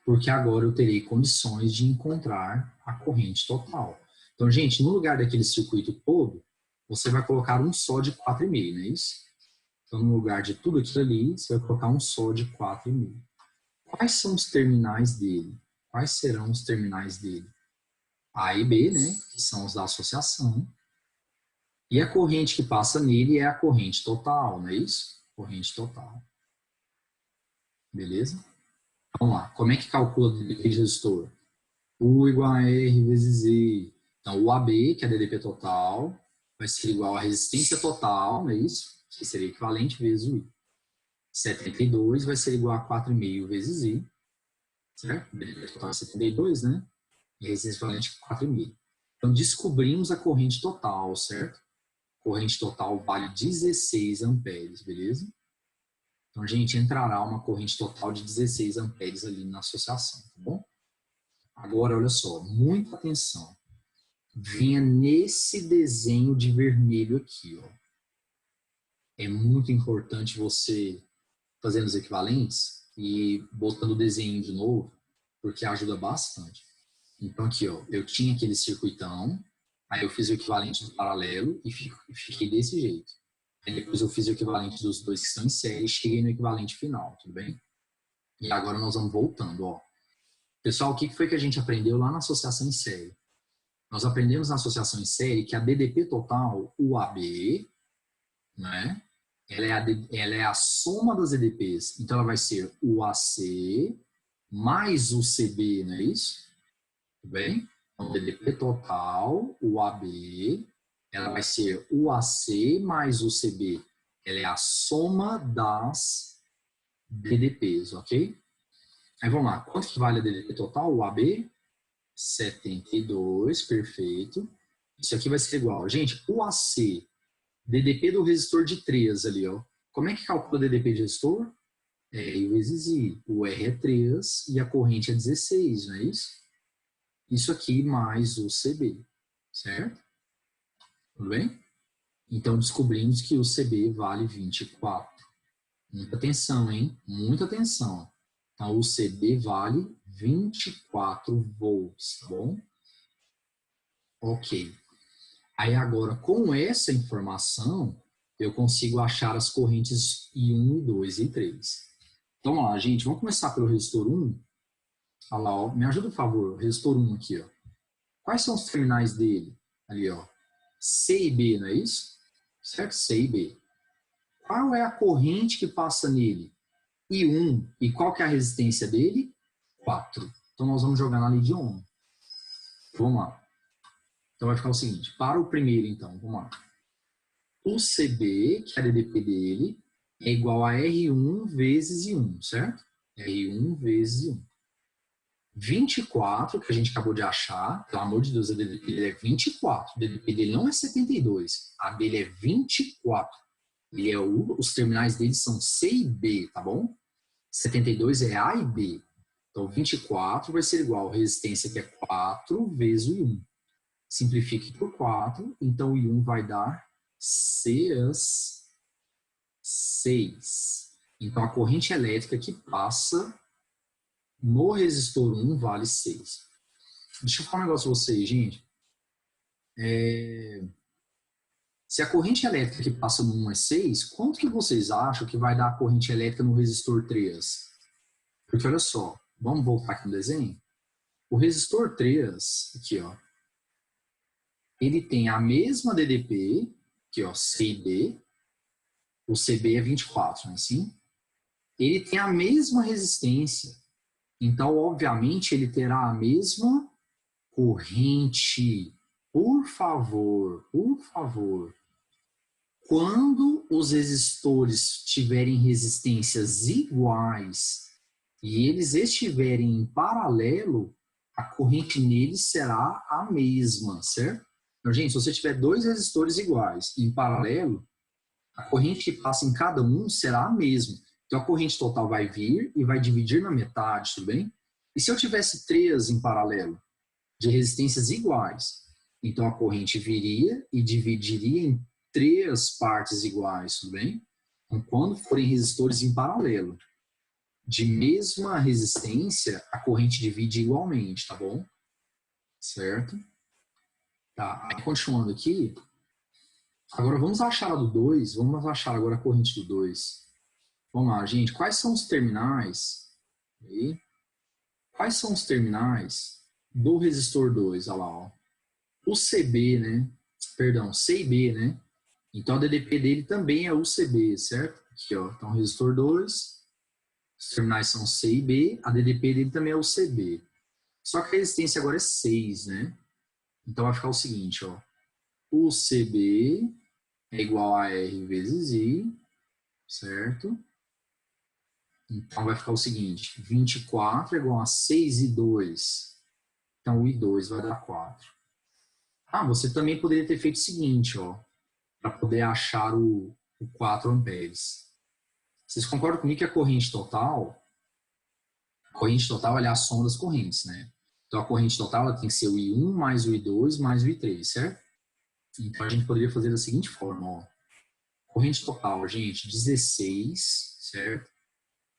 porque agora eu terei condições de encontrar a corrente total. Então, gente, no lugar daquele circuito todo, você vai colocar um só de 4,5, não é isso? Então, no lugar de tudo aquilo ali, você vai colocar um só de 4,5. Quais são os terminais dele? Quais serão os terminais dele? A e B, né? Que são os da associação. E a corrente que passa nele é a corrente total, não é isso? Corrente total. Beleza? Vamos lá. Como é que calcula o DDP de resistor? U igual a R vezes Z. Então, o AB, que é a DDP total, vai ser igual à resistência total, não é isso? Que seria equivalente vezes o I. 72 vai ser igual a 4,5 vezes I. Certo? DDP total é 72, né? E a resistência equivalente é 4,5. Então, descobrimos a corrente total, certo? Corrente total vale 16 amperes, beleza? Então, a gente entrará uma corrente total de 16 amperes ali na associação, tá bom? Agora, olha só, muita atenção. Venha nesse desenho de vermelho aqui, ó. É muito importante você fazendo os equivalentes e botando o desenho de novo, porque ajuda bastante. Então aqui, ó, eu tinha aquele circuitão, aí eu fiz o equivalente do paralelo e fiquei desse jeito. Aí depois eu fiz o equivalente dos dois que estão em série e cheguei no equivalente final, tudo bem? E agora nós vamos voltando, ó. Pessoal, o que foi que a gente aprendeu lá na associação em série? Nós aprendemos na associação em série que a DDP total, UAB, né? Ela é a soma das EDPs. Então, ela vai ser o AC mais o CB, não é isso? Tudo bem? Então, DDP total, o AB, ela vai ser o AC mais o CB. Ela é a soma das DDPs, ok? Aí, vamos lá. Quanto que vale a DDP total? O AB? 72, perfeito. Isso aqui vai ser igual. Gente, o AC, DDP do resistor de 3 ali, ó. Como é que calcula o DDP de resistor? R vezes I. O R é 3 e a corrente é 16, não é isso? Isso aqui mais o CB, certo? Tudo bem? Então, descobrimos que o CB vale 24. Muita atenção, hein? Muita atenção. Então, o CB vale 24 volts, tá bom? Ok. Aí, agora, com essa informação, eu consigo achar as correntes I1, I2 e I3. Então, vamos lá, gente. Vamos começar pelo resistor 1. Olha lá, ó. Me ajuda, por favor. Resistor 1 aqui, ó. Quais são os terminais dele? Ali, ó. C e B, não é isso? Certo? C e B. Qual é a corrente que passa nele? I1. E qual que é a resistência dele? 4. Então, nós vamos jogar na lei de Ohm. Vamos lá. Então, vai ficar o seguinte. Para o primeiro, então, vamos lá. O CB, que é a DDP dele, é igual a R1 vezes I1, certo? R1 vezes I1. 24, que a gente acabou de achar, pelo amor de Deus, a DDP dele é 24. O DDP dele não é 72, a dele é 24. Ele é os terminais dele são C e B, tá bom? 72 é A e B. Então, 24 vai ser igual a resistência, que é 4 vezes o I1. Simplifique por 4, então o I1 vai dar 6. Então, a corrente elétrica que passa no resistor 1 vale 6. Deixa eu falar um negócio pra vocês, gente. Se a corrente elétrica que passa no 1 é 6, quanto que vocês acham que vai dar a corrente elétrica no resistor 3? Porque olha só, vamos voltar aqui no desenho? O resistor 3, aqui ó, ele tem a mesma DDP, aqui ó, C e B, o CB é 24, não é assim? Ele tem a mesma resistência, então obviamente ele terá a mesma corrente. Por favor, quando os resistores tiverem resistências iguais e eles estiverem em paralelo, a corrente neles será a mesma, certo? Então, gente, se você tiver dois resistores iguais em paralelo, a corrente que passa em cada um será a mesma. Então, a corrente total vai vir e vai dividir na metade, tudo bem? E se eu tivesse três em paralelo, de resistências iguais, então a corrente viria e dividiria em três partes iguais, tudo bem? Então, quando forem resistores em paralelo, de mesma resistência, a corrente divide igualmente, tá bom? Certo? Tá, aí continuando aqui, agora vamos achar a do 2, vamos achar agora a corrente do 2. Vamos lá, gente, quais são os terminais? Aí, quais são os terminais do resistor 2? Olha lá, ó. O CB, né? Perdão, C e B, né? Então a DDP dele também é UCB, certo? Aqui, ó. Então, resistor 2, os terminais são C e B, a DDP dele também é UCB. Só que a resistência agora é 6, né? Então vai ficar o seguinte, ó. UCB é igual a R vezes I, certo? Então vai ficar o seguinte, 24 é igual a 6 e 2. Então o I2 vai dar 4. Ah, você também poderia ter feito o seguinte, ó, para poder achar o 4 amperes. Vocês concordam comigo que a corrente total é a soma das correntes, né? Então a corrente total ela tem que ser o I1 mais o I2 mais o I3, certo? Então a gente poderia fazer da seguinte forma, ó. Corrente total, gente, 16, certo?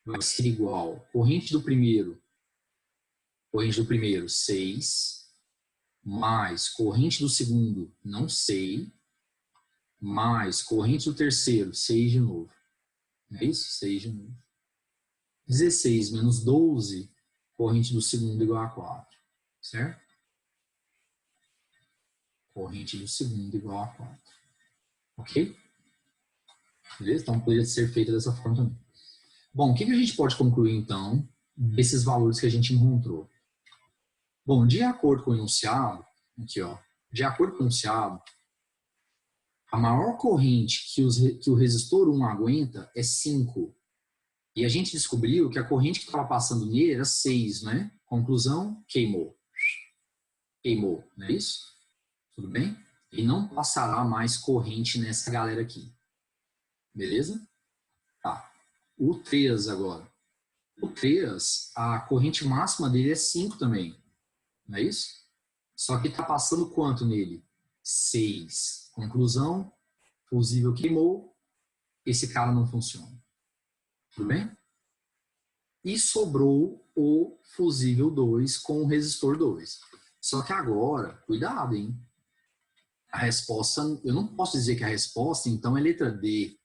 Vai ser igual. Corrente do primeiro, Corrente do primeiro, 6, mais corrente do segundo, não sei, mais corrente do terceiro, 6 de novo. É isso? 6 de novo. 16 menos 12, corrente do segundo igual a 4. Certo? Corrente do segundo igual a 4. Ok? Beleza? Então, poderia ser feita dessa forma também. Bom, o que a gente pode concluir, então, desses valores que a gente encontrou? Bom, de acordo com o enunciado, aqui, ó, de acordo com o enunciado, a maior corrente que o resistor 1 aguenta é 5. E a gente descobriu que a corrente que estava passando nele era 6, né? Conclusão, queimou. Queimou, não é isso? Tudo bem? E não passará mais corrente nessa galera aqui. Beleza? Tá. O 3 agora. O 3, a corrente máxima dele é 5 também. Não é isso? Só que está passando quanto nele? 6. Conclusão, fusível queimou, esse cara não funciona. Tudo bem? E sobrou o fusível 2 com o resistor 2. Só que agora, cuidado, hein? A resposta, eu não posso dizer que a resposta, então, é letra D.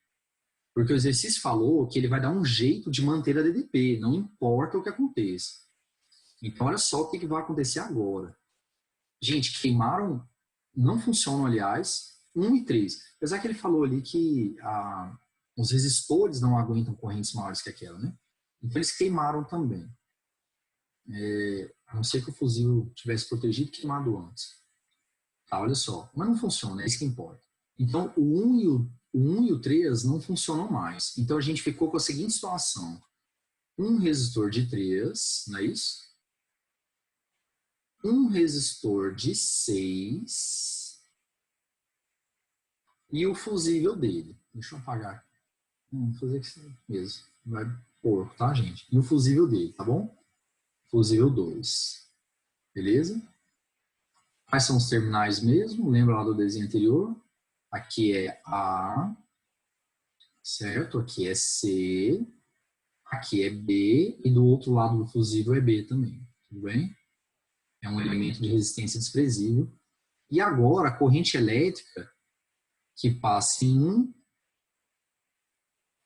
Porque o exercício falou que ele vai dar um jeito de manter a DDP, não importa o que aconteça. Então, olha só o que vai acontecer agora. Gente, queimaram, não funcionam, aliás, 1 e 3. Apesar que ele falou ali que os resistores não aguentam correntes maiores que aquela, né? Então, eles queimaram também. A não ser que o fusível tivesse protegido e queimado antes. Tá, olha só. Mas não funciona, é isso que importa. Então, o 1 e o 3 não funcionam mais. Então, a gente ficou com a seguinte situação. Um resistor de 3, não é isso? Um resistor de 6 e o fusível dele. Deixa eu apagar. Vou fazer isso mesmo. Vai porco, tá, gente? E o fusível dele, tá bom? Fusível 2. Beleza? Quais são os terminais mesmo? Lembra lá do desenho anterior? Aqui é A, certo? Aqui é C, aqui é B, e do outro lado do fusível é B também. Tudo bem? É um elemento de resistência desprezível. E agora, a corrente elétrica que passa em um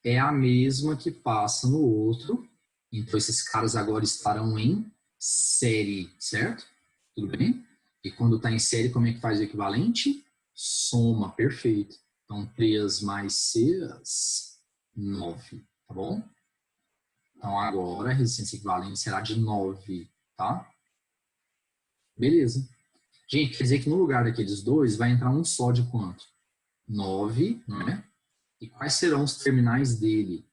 é a mesma que passa no outro. Então, esses caras agora estarão em série, certo? Tudo bem? E quando está em série, como é que faz o equivalente? Soma, perfeito. Então, 3 mais 6, 9, tá bom? Então, agora a resistência equivalente será de 9, tá? Beleza. Gente, quer dizer que no lugar daqueles dois vai entrar um só de quanto? 9, não é? E quais serão os terminais dele?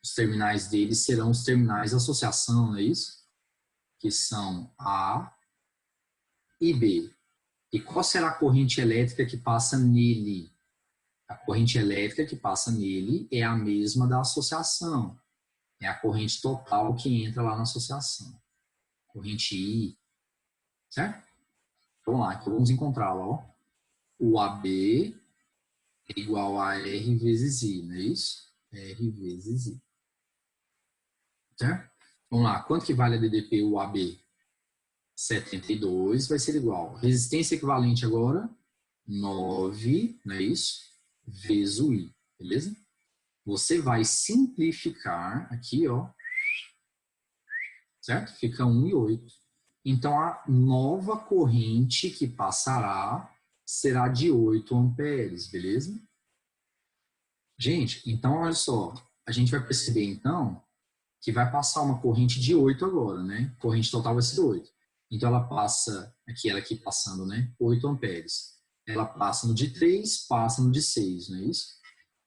Os terminais dele serão os terminais de associação, não é isso? Que são A e B. E qual será a corrente elétrica que passa nele? A corrente elétrica que passa nele é a mesma da associação. É a corrente total que entra lá na associação. Corrente I. Certo? Vamos lá, então vamos encontrá-la. Ó. O AB é igual a R vezes I, não é isso? R vezes I. Certo? Vamos lá, quanto que vale a DDP o AB? 72 vai ser igual. Resistência equivalente agora, 9, não é isso? Vezes o I, beleza? Você vai simplificar aqui, ó. Certo? Fica 1 e 8. Então, a nova corrente que passará será de 8 amperes, beleza? Gente, então, olha só. A gente vai perceber, então, que vai passar uma corrente de 8 agora, né? Corrente total vai ser 8. Então, ela passa, ela aqui passando, né? 8 amperes. Ela passa no de 3, passa no de 6, não é isso?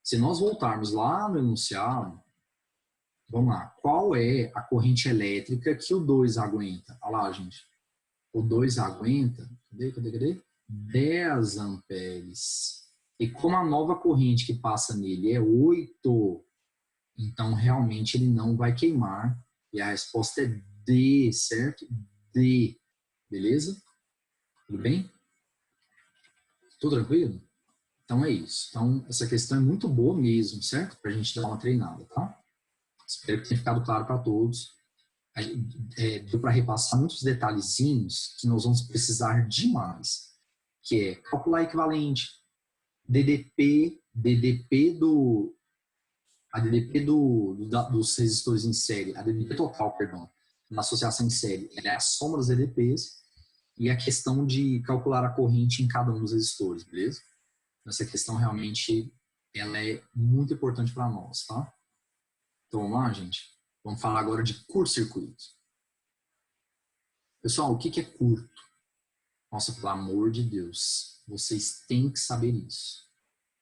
Se nós voltarmos lá no enunciado, vamos lá. Qual é a corrente elétrica que o 2 aguenta? Olha lá, gente. O 2 aguenta, cadê? 10 amperes. E como a nova corrente que passa nele é 8, então realmente ele não vai queimar. E a resposta é D, certo? D. Beleza? Tudo bem? Tudo tranquilo? Então é isso. Então essa questão é muito boa mesmo, certo? Pra gente dar uma treinada, tá? Espero que tenha ficado claro para todos. Deu para repassar muitos detalhezinhos que nós vamos precisar demais, que é calcular equivalente, a DDP dos resistores em série, a DDP total, perdão, na associação em série, ela é a soma das DDPs, e a questão de calcular a corrente em cada um dos resistores, beleza? Essa questão realmente ela é muito importante para nós, tá? Então vamos lá, gente? Vamos falar agora de curto-circuito. Pessoal, o que é curto? Nossa, pelo amor de Deus, vocês têm que saber isso.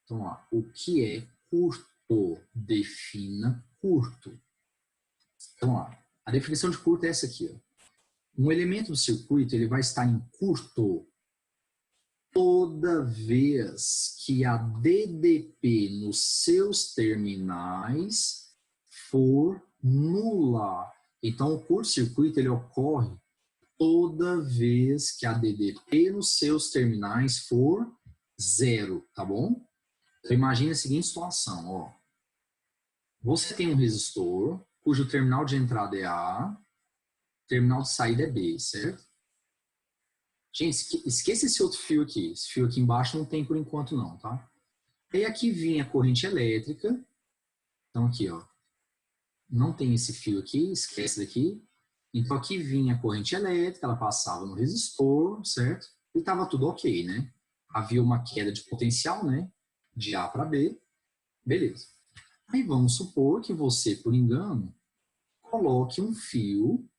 Então, ó, o que é curto? Defina curto. Então, ó, a definição de curto é essa aqui. Ó. Um elemento do circuito ele vai estar em curto toda vez que a DDP nos seus terminais for nula. Então, o curto-circuito ele ocorre toda vez que a DDP nos seus terminais for zero, tá bom? Então, imagine a seguinte situação, ó. Você tem um resistor cujo terminal de entrada é A, terminal de saída é B, certo? Gente, esqueça esse outro fio aqui. Esse fio aqui embaixo não tem por enquanto não, tá? E aqui vinha a corrente elétrica. Então aqui, ó. Não tem esse fio aqui, esquece daqui. Então aqui vinha a corrente elétrica, ela passava no resistor, certo? E estava tudo ok, né? Havia uma queda de potencial, né? De A para B. Beleza. Aí vamos supor que você, por engano, coloque um fio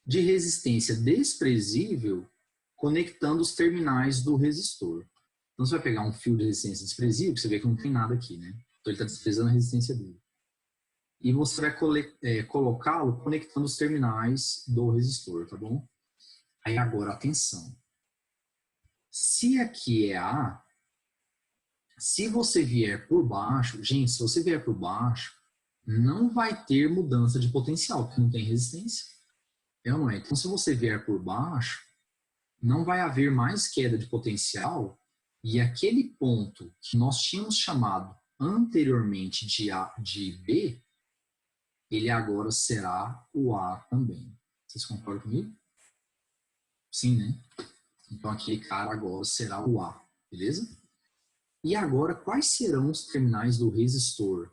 de resistência desprezível conectando os terminais do resistor. Então você vai pegar um fio de resistência desprezível, que você vê que não tem nada aqui, né? Então ele está desprezando a resistência dele. E você vai colocá-lo conectando os terminais do resistor, tá bom? Aí agora, atenção. Se aqui é A, se você vier por baixo, gente, se você vier por baixo, não vai ter mudança de potencial, porque não tem resistência. É ou não é? Então, se você vier por baixo, não vai haver mais queda de potencial e aquele ponto que nós tínhamos chamado anteriormente de B, ele agora será o A também. Vocês concordam comigo? Sim, né? Então, aquele cara agora será o A, beleza? E agora, quais serão os terminais do resistor?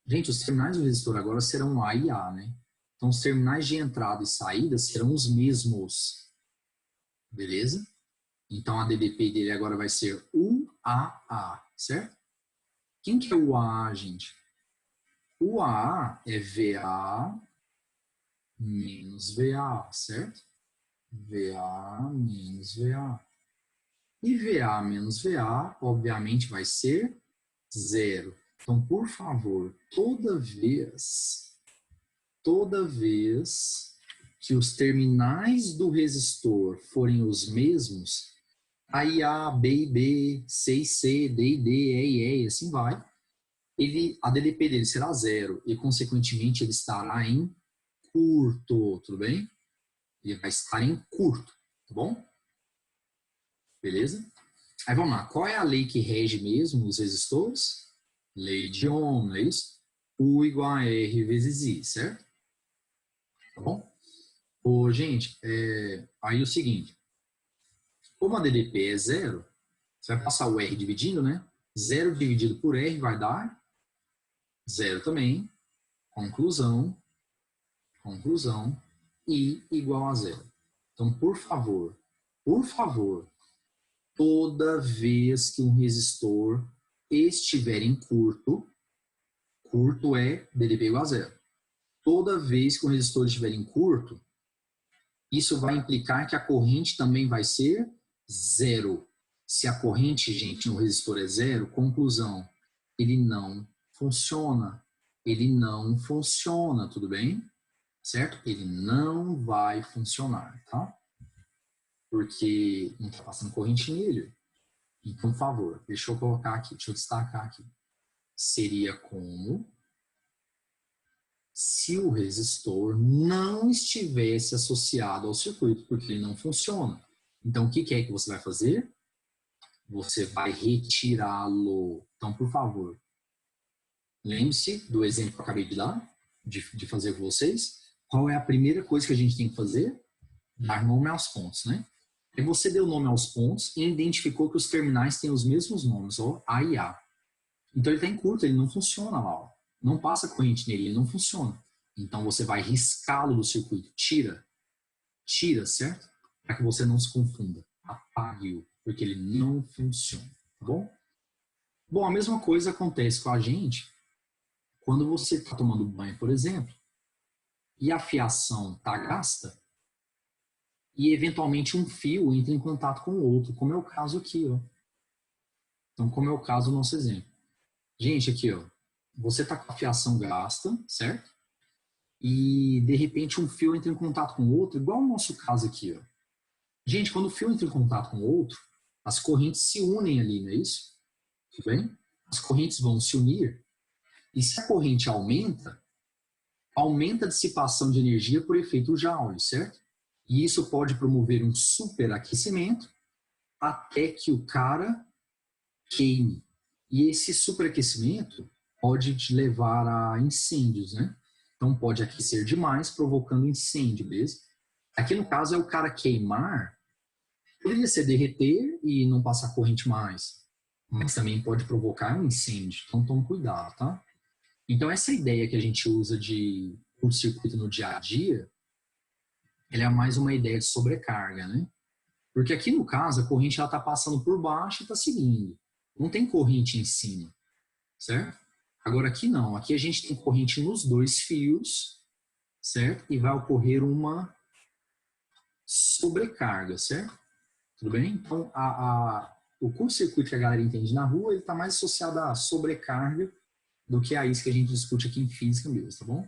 Gente, os terminais do resistor agora serão A e A, né? Então, os terminais de entrada e saída serão os mesmos. Beleza? Então, a DDP dele agora vai ser UAA, certo? Quem que é o AA, gente? O AA é VA menos VA, certo? VA menos VA. E VA menos VA, obviamente, vai ser zero. Então, por favor, toda vez que os terminais do resistor forem os mesmos, aí A, B e B, C e C, D e D, E e E, assim vai, a DDP dele será zero e, consequentemente, ele estará em curto, tudo bem? Ele vai estar em curto, tá bom? Beleza? Aí vamos lá, qual é a lei que rege mesmo os resistores? Lei de Ohm, não é isso? U igual a R vezes I, certo? Tá bom? Ô, gente, aí o seguinte, como a DDP é zero, você vai passar o R dividindo, né? Zero dividido por R vai dar zero também. Conclusão, I igual a zero. Então, por favor, toda vez que um resistor estiver em curto é DDP igual a zero. Toda vez que um resistor estiver em curto, isso vai implicar que a corrente também vai ser zero. Se a corrente, gente, no resistor é zero, conclusão, ele não funciona. Ele não funciona, tudo bem? Certo? Ele não vai funcionar, tá? Porque não está passando corrente nele. Então, por favor, deixa eu colocar aqui, deixa eu destacar aqui. Seria como se o resistor não estivesse associado ao circuito, porque ele não funciona. Então, o que é que você vai fazer? Você vai retirá-lo. Então, por favor, lembre-se do exemplo que eu acabei de dar, de fazer com vocês. qual é a primeira coisa que a gente tem que fazer? Dar nome aos pontos, né? Aí você deu nome aos pontos e identificou que os terminais têm os mesmos nomes, ó, A e A. Então ele está em curto, ele não funciona lá, ó. Não passa corrente nele, ele não funciona. Então você vai riscá-lo do circuito. Tira, certo? Para que você não se confunda. Apague-o, porque ele não funciona, tá bom? Bom, a mesma coisa acontece com a gente quando você está tomando banho, por exemplo, e a fiação está gasta, e eventualmente um fio entra em contato com o outro, como é o caso aqui, ó. Então, como é o caso do nosso exemplo. Gente, aqui, ó, você está com a fiação gasta, certo? E, de repente, um fio entra em contato com o outro, igual o nosso caso aqui, ó. Gente, quando o fio entra em contato com o outro, as correntes se unem ali, não é isso? Tudo bem? As correntes vão se unir, e se a corrente aumenta a dissipação de energia por efeito Joule, certo? E isso pode promover um superaquecimento até que o cara queime. E esse superaquecimento pode te levar a incêndios, né? Então pode aquecer demais, provocando incêndio, beleza? Aqui no caso é o cara queimar, poderia ser derreter e não passar corrente mais, mas também pode provocar um incêndio, então tome cuidado, tá? Então essa ideia que a gente usa de curto-circuito no dia a dia, ela é mais uma ideia de sobrecarga, né? Porque aqui no caso a corrente está passando por baixo e está seguindo. Não tem corrente em cima, certo? Agora aqui não, aqui a gente tem corrente nos dois fios, certo? E vai ocorrer uma sobrecarga, certo? Tudo bem? Então o curto-circuito que a galera entende na rua, ele está mais associado à sobrecarga do que a isso que a gente discute aqui em física mesmo, tá bom?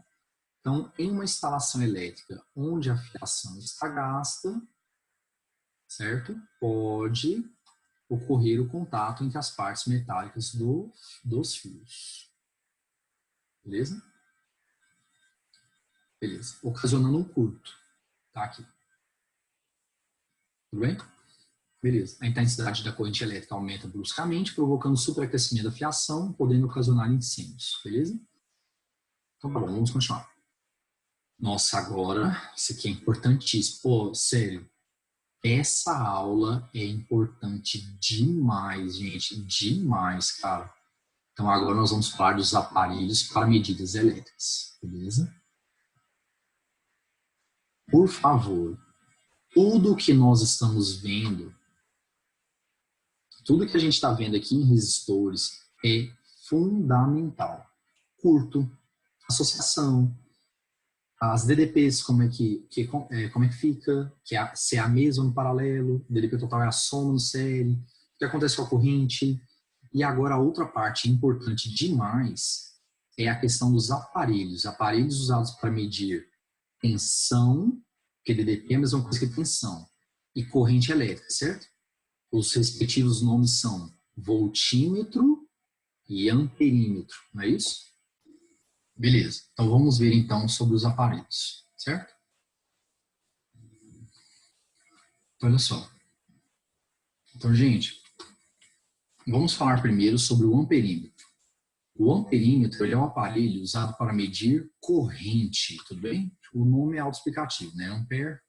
Então, em uma instalação elétrica onde a fiação está gasta, certo? Pode ocorrer o contato entre as partes metálicas dos fios. Beleza? Beleza. Ocasionando um curto. Tá aqui. Tudo bem? Beleza. A intensidade da corrente elétrica aumenta bruscamente, provocando superaquecimento da fiação, podendo ocasionar incêndios. Beleza? Então, tá bom. Vamos continuar. Nossa, agora, isso aqui é importantíssimo. Pô, sério. Essa aula é importante demais, gente. Demais, cara. Então, agora nós vamos falar dos aparelhos para medidas elétricas. Beleza? Por favor, tudo que nós estamos vendo, tudo que a gente está vendo aqui em resistores é fundamental. Curto, associação, as DDPs, como é que fica, se é a mesma no paralelo, DDP total é a soma no série, o que acontece com a corrente. E agora a outra parte importante demais é a questão dos aparelhos. Aparelhos usados para medir tensão, porque DDP é a mesma coisa que tensão, e corrente elétrica, certo? Os respectivos nomes são voltímetro e amperímetro, não é isso? Beleza, então vamos ver então sobre os aparelhos, certo? Então, olha só. Então, gente, vamos falar primeiro sobre o amperímetro. O amperímetro ele é um aparelho usado para medir corrente, tudo bem? O nome é autoexplicativo, né? Ampere.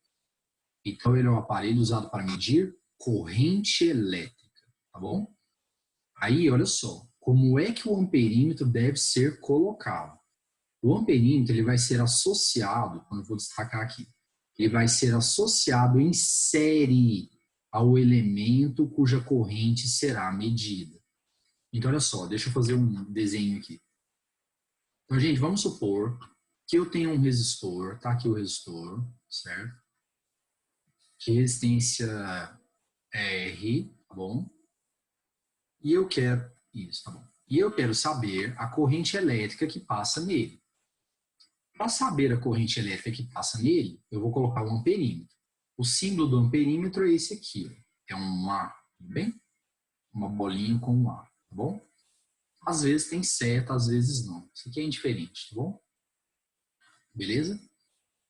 Então, ele é um aparelho usado para medir corrente elétrica, tá bom? Aí, olha só, como é que o amperímetro deve ser colocado? O amperímetro ele vai ser associado, quando eu vou destacar aqui, ele vai ser associado em série ao elemento cuja corrente será medida. Então, olha só, deixa eu fazer um desenho aqui. Então, gente, vamos supor que eu tenho um resistor, tá aqui o resistor, certo? De resistência R, tá bom? E eu quero, isso, tá bom. E eu quero saber a corrente elétrica que passa nele. Para saber a corrente elétrica que passa nele, eu vou colocar o amperímetro. O símbolo do amperímetro é esse aqui, ó. É um A, tudo bem? Uma bolinha com um A, tá bom? Às vezes tem seta, às vezes não. Isso aqui é indiferente, tá bom? Beleza?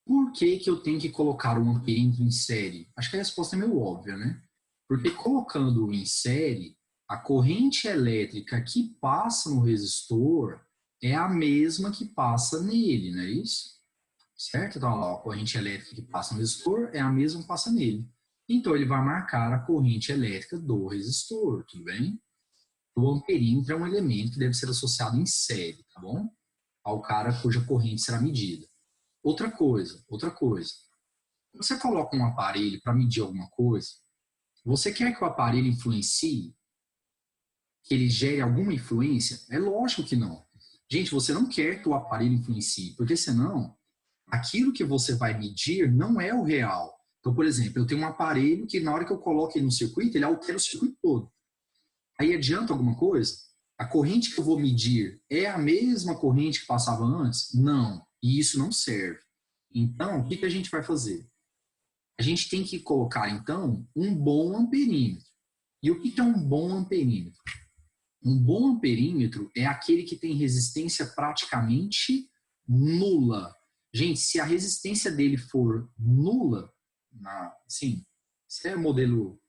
Por que que eu tenho que colocar um amperímetro em série? Acho que a resposta é meio óbvia, né? Porque colocando em série, a corrente elétrica que passa no resistor é a mesma que passa nele, não é isso? certo? Então, ó, a corrente elétrica que passa no resistor é a mesma que passa nele. Então, ele vai marcar a corrente elétrica do resistor, tudo bem? O amperímetro é um elemento que deve ser associado em série, tá bom? Ao cara cuja corrente será medida. Outra coisa. Você coloca um aparelho para medir alguma coisa, você quer que o aparelho influencie? Que ele gere alguma influência? É lógico que não. Gente, você não quer que o aparelho influencie, porque senão aquilo que você vai medir não é o real. Então, por exemplo, eu tenho um aparelho que na hora que eu coloco ele no circuito, ele altera o circuito todo. Aí adianta alguma coisa? A corrente que eu vou medir é a mesma corrente que passava antes? Não. E isso não serve. Então, o que a gente vai fazer? A gente tem que colocar, então, um bom amperímetro. E o que é um bom amperímetro? Um bom amperímetro é aquele que tem resistência praticamente nula. Gente, se a resistência dele for nula, sim, isso é modelo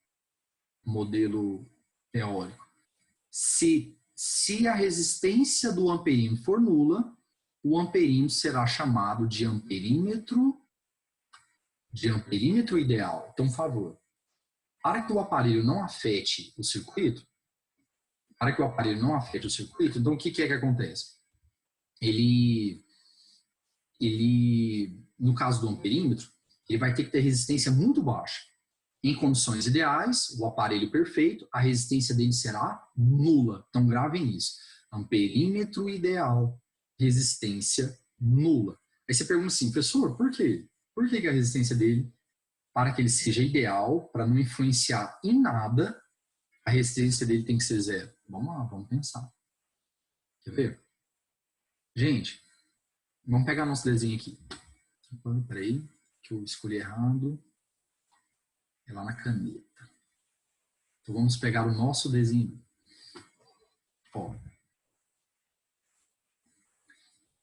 teórico. Se a resistência do amperímetro for nula, o amperímetro será chamado de amperímetro ideal. Então, por favor, para que o aparelho não afete o circuito, então o que é que acontece? Ele, no caso do amperímetro, ele vai ter que ter resistência muito baixa. Em condições ideais, o aparelho perfeito, a resistência dele será nula. Então, gravem isso. Amperímetro ideal, resistência nula. Aí você pergunta assim, professor, por quê? Por que a resistência dele, para que ele seja ideal, para não influenciar em nada, a resistência dele tem que ser zero? Vamos lá, vamos pensar. Quer ver? Gente, vamos pegar nosso desenho aqui. Peraí, que eu escolhi errado. É lá na caneta. Então vamos pegar o nosso desenho. Ó.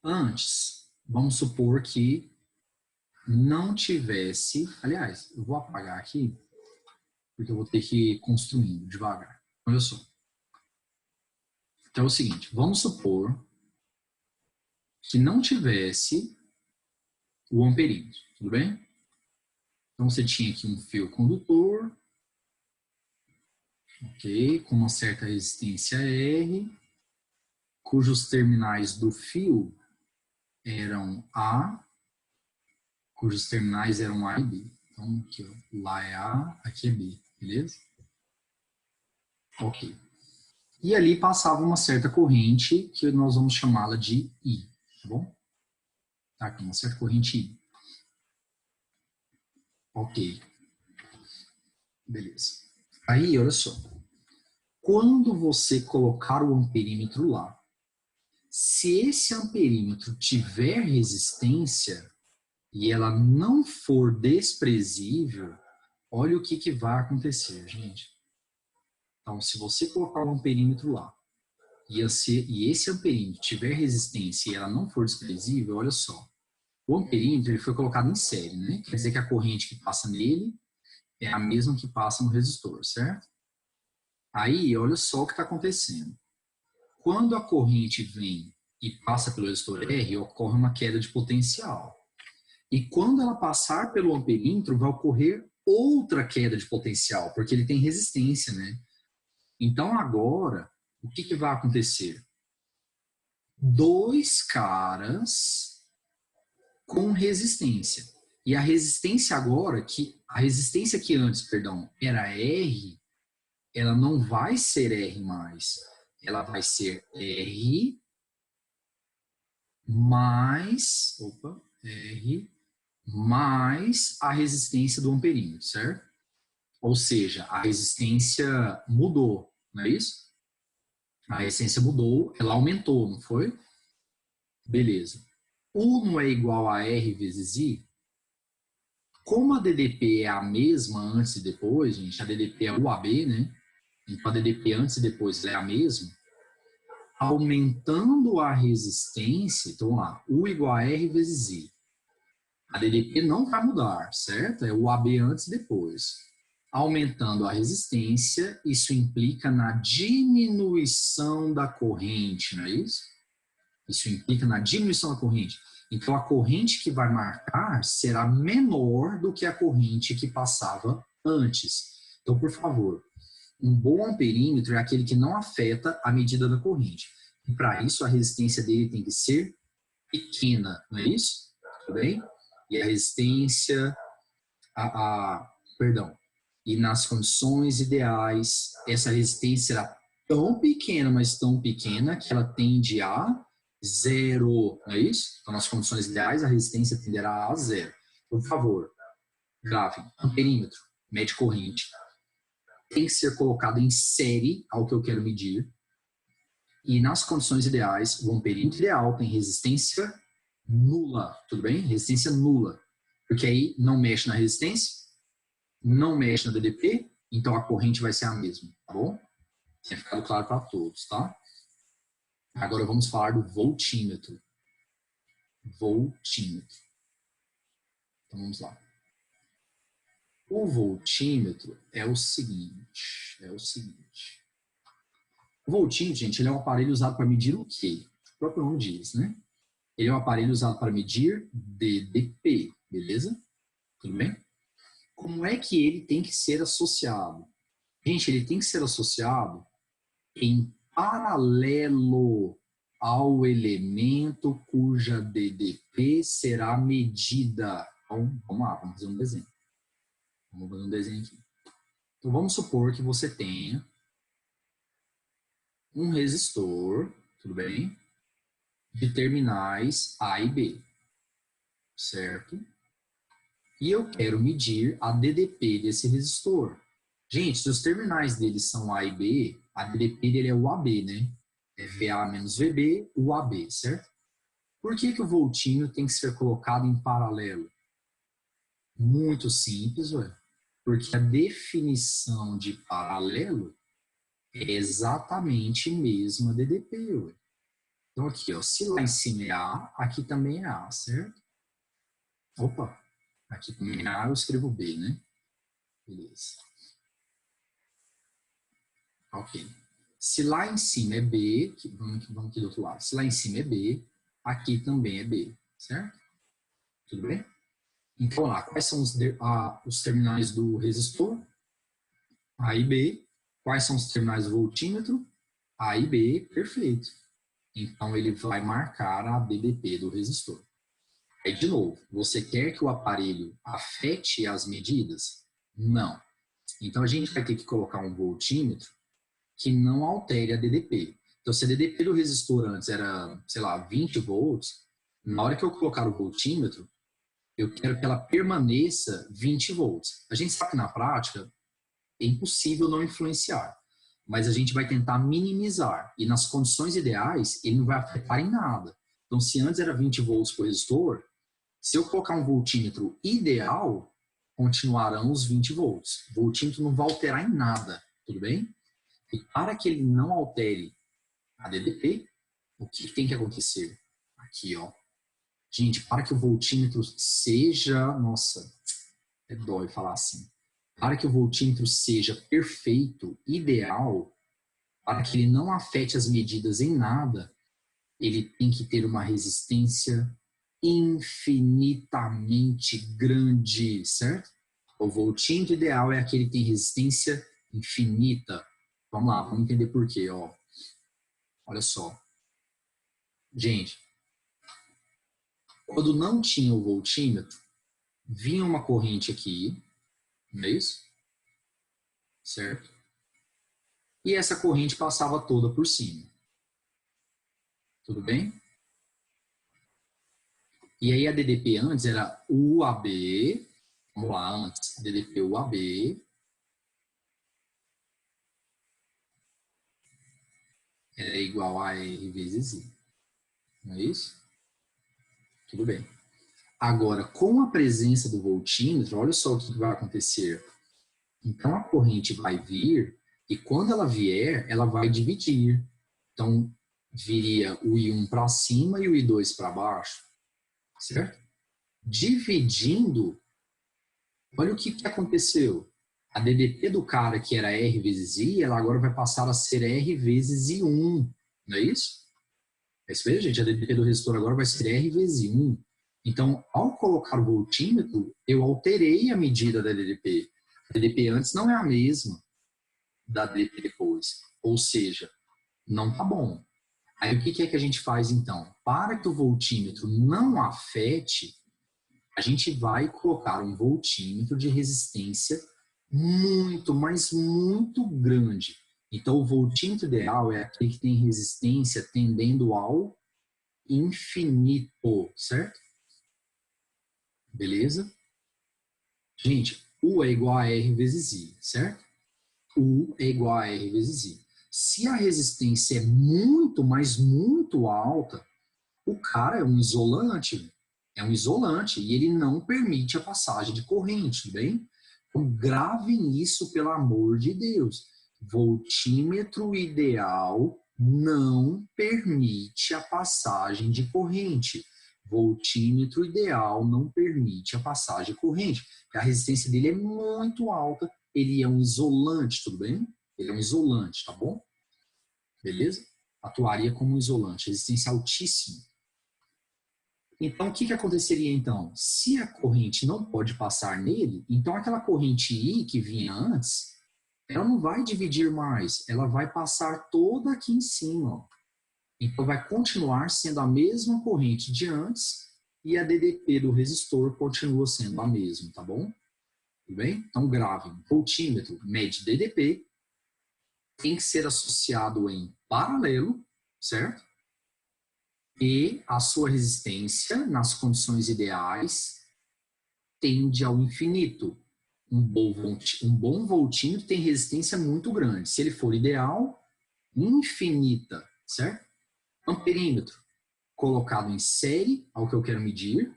Antes, vamos supor que não tivesse... Aliás, eu vou apagar aqui, porque eu vou ter que ir construindo devagar. Olha só. Então é o seguinte, vamos supor que não tivesse o amperímetro, tudo bem? Então você tinha aqui um fio condutor, ok, com uma certa resistência R, cujos terminais do fio eram A, cujos terminais eram A e B. Então, aqui, ó, lá é A, aqui é B, beleza? Ok. E ali passava uma certa corrente que nós vamos chamá-la de I, tá bom? Tá aqui, uma certa corrente I. Ok. Beleza. Aí, olha só. Quando você colocar o amperímetro lá, se esse amperímetro tiver resistência e ela não for desprezível, olha o que vai acontecer, gente. Então, se você colocar um amperímetro lá e esse amperímetro tiver resistência e ela não for desprezível, olha só. O amperímetro ele foi colocado em série, né? Quer dizer que a corrente que passa nele é a mesma que passa no resistor, certo? Aí, olha só o que está acontecendo. Quando a corrente vem e passa pelo resistor R, ocorre uma queda de potencial. E quando ela passar pelo amperímetro, vai ocorrer outra queda de potencial, porque ele tem resistência, né? Então, agora, o que vai acontecer? Dois caras com resistência. E a resistência agora, a resistência que antes, perdão, era R, ela não vai ser R mais. Ela vai ser R mais, R mais a resistência do amperímetro, certo? Ou seja, a resistência mudou, não é isso? A resistência mudou, ela aumentou, não foi? Beleza. U não é igual a R vezes I? Como a DDP é a mesma antes e depois, gente, a DDP é UAB, né? Então a DDP antes e depois é a mesma. Aumentando a resistência, então vamos lá, U igual a R vezes I. A DDP não vai mudar, certo? É o AB antes e depois. Aumentando a resistência, isso implica na diminuição da corrente, não é isso? Isso implica na diminuição da corrente. Então, a corrente que vai marcar será menor do que a corrente que passava antes. Então, por favor, um bom amperímetro é aquele que não afeta a medida da corrente. E para isso, a resistência dele tem que ser pequena, não é isso? Tudo bem? E a resistência, perdão, e nas condições ideais, essa resistência será tão pequena, mas tão pequena, que ela tende a zero, não é isso? Então, nas condições ideais, a resistência tenderá a zero. Por favor, grave, amperímetro, mede corrente, tem que ser colocado em série ao que eu quero medir. E nas condições ideais, o amperímetro ideal tem resistência nula, tudo bem? Resistência nula. Porque aí não mexe na resistência, não mexe na DDP, então a corrente vai ser a mesma, tá bom? Tem ficado claro para todos, tá? Agora vamos falar do voltímetro. Voltímetro. Então vamos lá. O voltímetro é o seguinte. O voltímetro, gente, ele é um aparelho usado para medir o quê? O próprio nome diz, né? Ele é um aparelho usado para medir DDP, beleza? Tudo bem? Como é que ele tem que ser associado? Gente, ele tem que ser associado em paralelo ao elemento cuja DDP será medida. Então, vamos lá, vamos fazer um desenho. Vamos fazer um desenho aqui. Então, vamos supor que você tenha um resistor, tudo bem? De terminais A e B, certo? E eu quero medir a DDP desse resistor. Gente, se os terminais dele são A e B, a DDP dele é o AB, né? É VA menos VB, o AB, certo? Por que o voltímetro tem que ser colocado em paralelo? Muito simples, ué. Porque a definição de paralelo é exatamente mesmo a DDP, ué. Então aqui, ó, se lá em cima é A, aqui também é A, certo? Opa, aqui também é A, eu escrevo B, né? Beleza. Ok. Se lá em cima é B, vamos aqui do outro lado. Se lá em cima é B, aqui também é B, certo? Tudo bem? Então, lá, quais são os terminais do resistor? A e B. Quais são os terminais do voltímetro? A e B, perfeito. Então, ele vai marcar a DDP do resistor. Aí, de novo, você quer que o aparelho afete as medidas? Não. Então, a gente vai ter que colocar um voltímetro que não altere a DDP. Então, se a DDP do resistor antes era, sei lá, 20 volts, na hora que eu colocar o voltímetro, eu quero que ela permaneça 20 volts. A gente sabe que na prática é impossível não influenciar, mas a gente vai tentar minimizar. E nas condições ideais, ele não vai afetar em nada. Então, se antes era 20 volts por resistor, se eu colocar um voltímetro ideal, continuarão os 20 volts. O voltímetro não vai alterar em nada, tudo bem? E para que ele não altere a DDP, o que tem que acontecer? Aqui, ó. Gente, para que o voltímetro seja... Nossa, é dói falar assim. Para que o voltímetro seja perfeito, ideal, para que ele não afete as medidas em nada, ele tem que ter uma resistência infinitamente grande, certo? O voltímetro ideal é aquele que tem resistência infinita. Vamos lá, vamos entender por quê, ó. Olha só. Gente, quando não tinha o voltímetro, vinha uma corrente aqui, não é isso? Certo? E essa corrente passava toda por cima. Tudo bem? E aí a DDP antes era UAB, vamos lá, antes, DDP UAB, era igual a R vezes I. Não é isso? Tudo bem. Agora, com a presença do voltímetro, olha só o que vai acontecer. Então, a corrente vai vir e quando ela vier, ela vai dividir. Então, viria o I1 para cima e o I2 para baixo. Certo? Dividindo, olha o que aconteceu. A DDP do cara, que era R vezes I, ela agora vai passar a ser R vezes I1. Não é isso? É isso aí, gente. A DDP do resistor agora vai ser R vezes 1. Então, ao colocar o voltímetro, eu alterei a medida da DDP. A DDP antes não é a mesma da DDP depois. Ou seja, não tá bom. Aí o que é que a gente faz então? Para que o voltímetro não afete, a gente vai colocar um voltímetro de resistência muito, mas muito grande. Então, o voltímetro ideal é aquele que tem resistência tendendo ao infinito, certo? Beleza? Gente, U é igual a R vezes I, certo? U é igual a R vezes I. Se a resistência é muito, mas muito alta, o cara é um isolante. É um isolante e ele não permite a passagem de corrente, tudo bem? Então, gravem isso, pelo amor de Deus. Voltímetro ideal não permite a passagem de corrente. Voltímetro ideal não permite a passagem de corrente. A resistência dele é muito alta, ele é um isolante, tudo bem? Ele é um isolante, tá bom? Beleza? Atuaria como um isolante, resistência altíssima. Então, o que aconteceria então? Se a corrente não pode passar nele, então aquela corrente I que vinha antes, ela não vai dividir mais, ela vai passar toda aqui em cima. Ó. Então, vai continuar sendo a mesma corrente de antes e a DDP do resistor continua sendo a mesma, tá bom? Tudo bem? Então, grave. Voltímetro mede DDP, tem que ser associado em paralelo, certo? E a sua resistência, nas condições ideais, tende ao infinito. Um bom voltímetro tem resistência muito grande. Se ele for ideal, infinita, certo? Amperímetro, colocado em série ao que eu quero medir,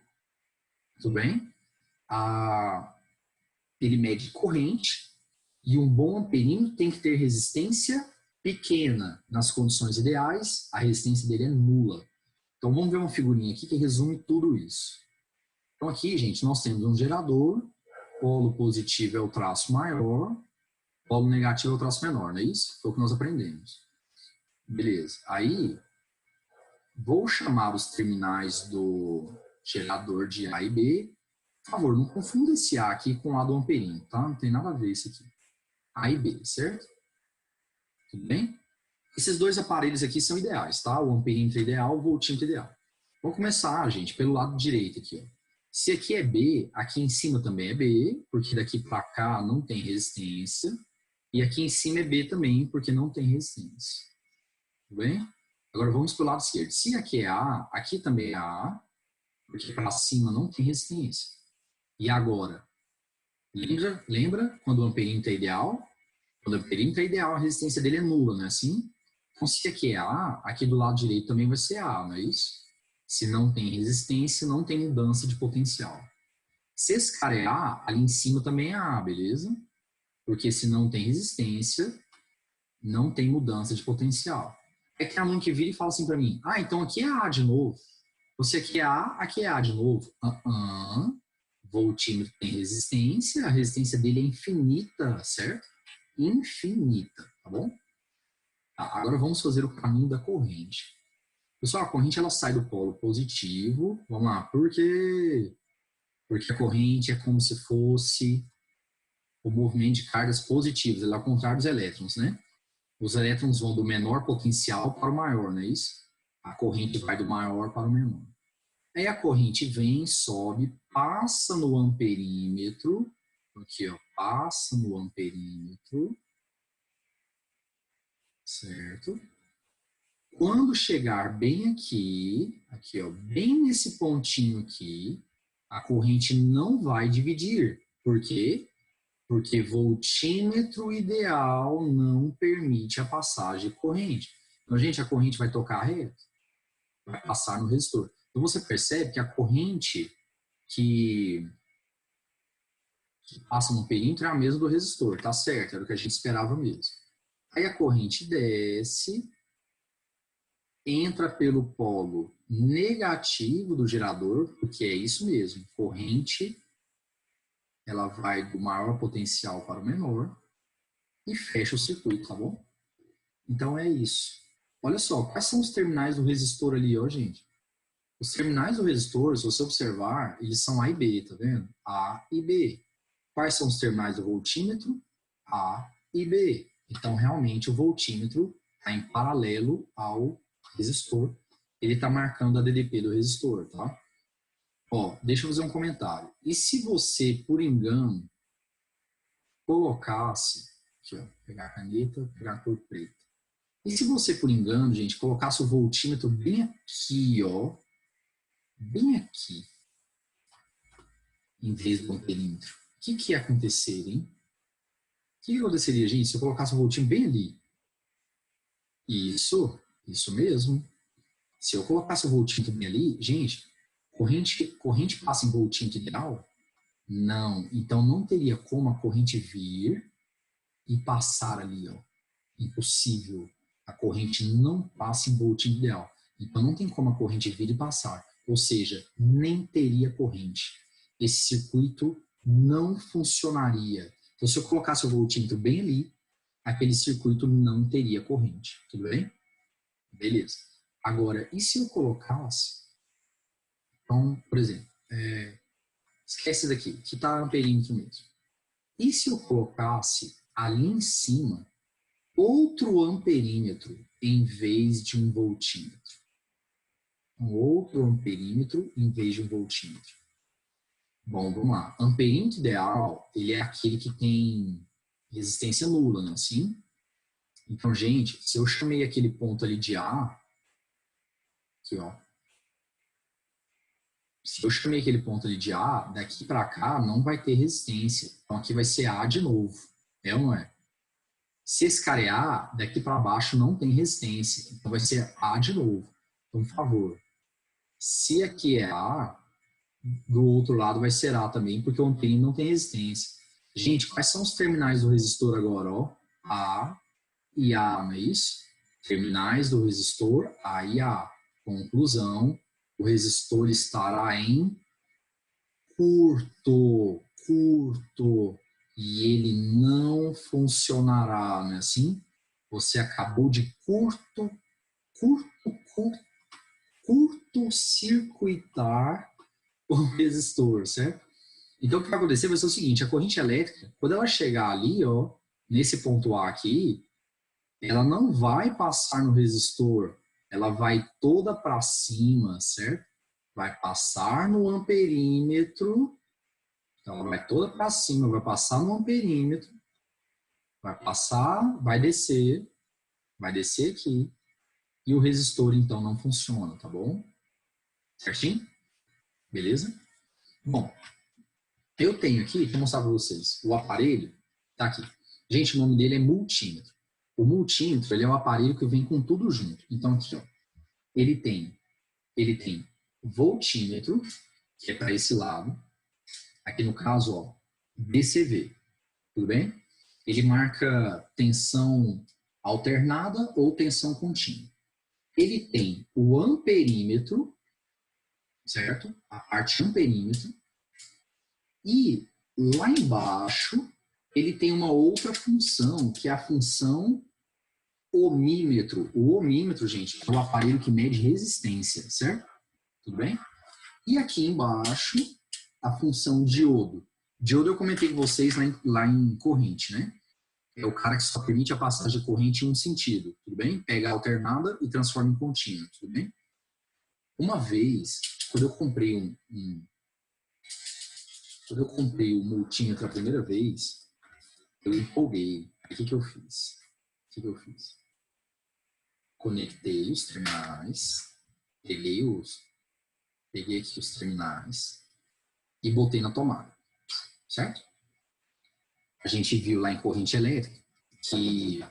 tudo bem? Ele mede corrente, e um bom amperímetro tem que ter resistência pequena. Nas condições ideais, a resistência dele é nula. Então, vamos ver uma figurinha aqui que resume tudo isso. Então, aqui, gente, nós temos um gerador, polo positivo é o traço maior, polo negativo é o traço menor, não é isso? Foi o que nós aprendemos. Beleza. Aí, vou chamar os terminais do gerador de A e B. Por favor, não confunda esse A aqui com A do amperímetro, tá? Não tem nada a ver isso aqui. A e B, certo? Tudo bem? Esses dois aparelhos aqui são ideais, tá? O amperímetro é ideal, o voltímetro é ideal. Vamos começar, gente, pelo lado direito aqui. Ó. Se aqui é B, aqui em cima também é B, porque daqui para cá não tem resistência. E aqui em cima é B também, porque não tem resistência. Tudo bem? Agora vamos para o lado esquerdo. Se aqui é A, aqui também é A, porque para cima não tem resistência. E agora? Lembra quando o amperímetro é ideal? Quando o amperímetro é ideal, a resistência dele é nula, não é assim? Então, se aqui é A, aqui do lado direito também vai ser A, não é isso? Se não tem resistência, não tem mudança de potencial. Se esse cara é A, ali em cima também é A, beleza? Porque se não tem resistência, não tem mudança de potencial. É que a mãe que vira e fala assim para mim, então aqui é A de novo. Você aqui é A, aqui é A de novo. Voltímetro tem resistência, a resistência dele é infinita, certo? Infinita, tá bom? Agora vamos fazer o caminho da corrente. Pessoal, a corrente ela sai do polo positivo. Vamos lá, por quê? Porque a corrente é como se fosse o movimento de cargas positivas, ela é ao contrário dos elétrons, né? Os elétrons vão do menor potencial para o maior, não é isso? A corrente vai do maior para o menor. Aí a corrente vem, sobe, passa no amperímetro, aqui ó, passa no amperímetro, certo? Quando chegar bem aqui, ó, bem nesse pontinho aqui, a corrente não vai dividir. Por quê? Porque voltímetro ideal não permite a passagem de corrente. Então, gente, a corrente vai tocar reto, vai passar no resistor. Então, você percebe que a corrente que passa no perímetro é a mesma do resistor, tá certo? Era o que a gente esperava mesmo. Aí a corrente desce, entra pelo polo negativo do gerador, porque é isso mesmo, corrente, ela vai do maior potencial para o menor e fecha o circuito, tá bom? Então é isso. olha só, quais são os terminais do resistor ali, ó, gente? Os terminais do resistor, se você observar, eles são A e B, tá vendo? A e B. Quais são os terminais do voltímetro? A e B. Então, realmente, o voltímetro está em paralelo ao resistor. Ele está marcando a DDP do resistor, tá? Ó, deixa eu fazer um comentário. E se você, por engano, colocasse... Aqui, ó, pegar a caneta, pegar a cor preta. E se você, por engano, gente, colocasse o voltímetro bem aqui, ó, bem aqui, em vez do amperímetro, o que ia acontecer, hein? O que aconteceria, gente, se eu colocasse o voltímetro bem ali? Isso mesmo. Se eu colocasse o voltímetro bem ali, gente, corrente passa em voltímetro ideal? Não. Então não teria como a corrente vir e passar ali, ó. Impossível. A corrente não passa em voltímetro ideal. Então não tem como a corrente vir e passar. Ou seja, nem teria corrente. Esse circuito não funcionaria. Então se eu colocasse o voltímetro bem ali, aquele circuito não teria corrente. Tudo bem? Beleza. Agora, e se eu colocasse, então, por exemplo, esquece daqui, que está amperímetro mesmo. E se eu colocasse ali em cima outro amperímetro em vez de um voltímetro? Um outro amperímetro em vez de um voltímetro. Bom, vamos lá. Amperímetro ideal, ele é aquele que tem resistência nula, não é assim? Então, gente, se eu chamei aquele ponto ali de A, aqui, ó. Se eu chamei aquele ponto ali de A, daqui para cá não vai ter resistência. Então, aqui vai ser A de novo. É ou não é? Se esse cara é A, daqui para baixo não tem resistência. Então, vai ser A de novo. Então, por favor, se aqui é A, do outro lado vai ser A também, porque o amperímetro não tem resistência. Gente, quais são os terminais do resistor agora? Ó? A e A, não é isso? Terminais do resistor, A e A. Conclusão, o resistor estará em curto, e ele não funcionará, não é assim? Você acabou de curto-circuitar o resistor, certo? Então, o que vai acontecer vai ser o seguinte, a corrente elétrica, quando ela chegar ali, ó, nesse ponto A aqui, ela não vai passar no resistor, ela vai toda para cima, certo? Vai passar no amperímetro, então ela vai toda para cima, vai passar no amperímetro, vai passar, vai descer aqui, e o resistor então não funciona, tá bom? Certinho? Beleza? Bom, eu tenho aqui, vou mostrar para vocês, o aparelho, tá aqui. Gente, o nome dele é multímetro. O multímetro, ele é um aparelho que vem com tudo junto. Então aqui, ó, ele tem voltímetro, que é para esse lado. Aqui no caso, ó, DCV. Tudo bem? Ele marca tensão alternada ou tensão contínua. Ele tem o amperímetro, certo? A parte amperímetro. E lá embaixo, ele tem uma outra função, que é a função ohmímetro. O ohmímetro, gente, é o aparelho que mede resistência, certo? Tudo bem? E aqui embaixo, a função diodo. Diodo eu comentei com vocês lá em corrente, né? É o cara que só permite a passagem de corrente em um sentido, tudo bem? Pega a alternada e transforma em contínua, tudo bem? Uma vez, quando eu comprei o multímetro a primeira vez, eu empolguei. O que eu fiz? Conectei os terminais, peguei aqui os terminais e botei na tomada, certo? A gente viu lá em corrente elétrica que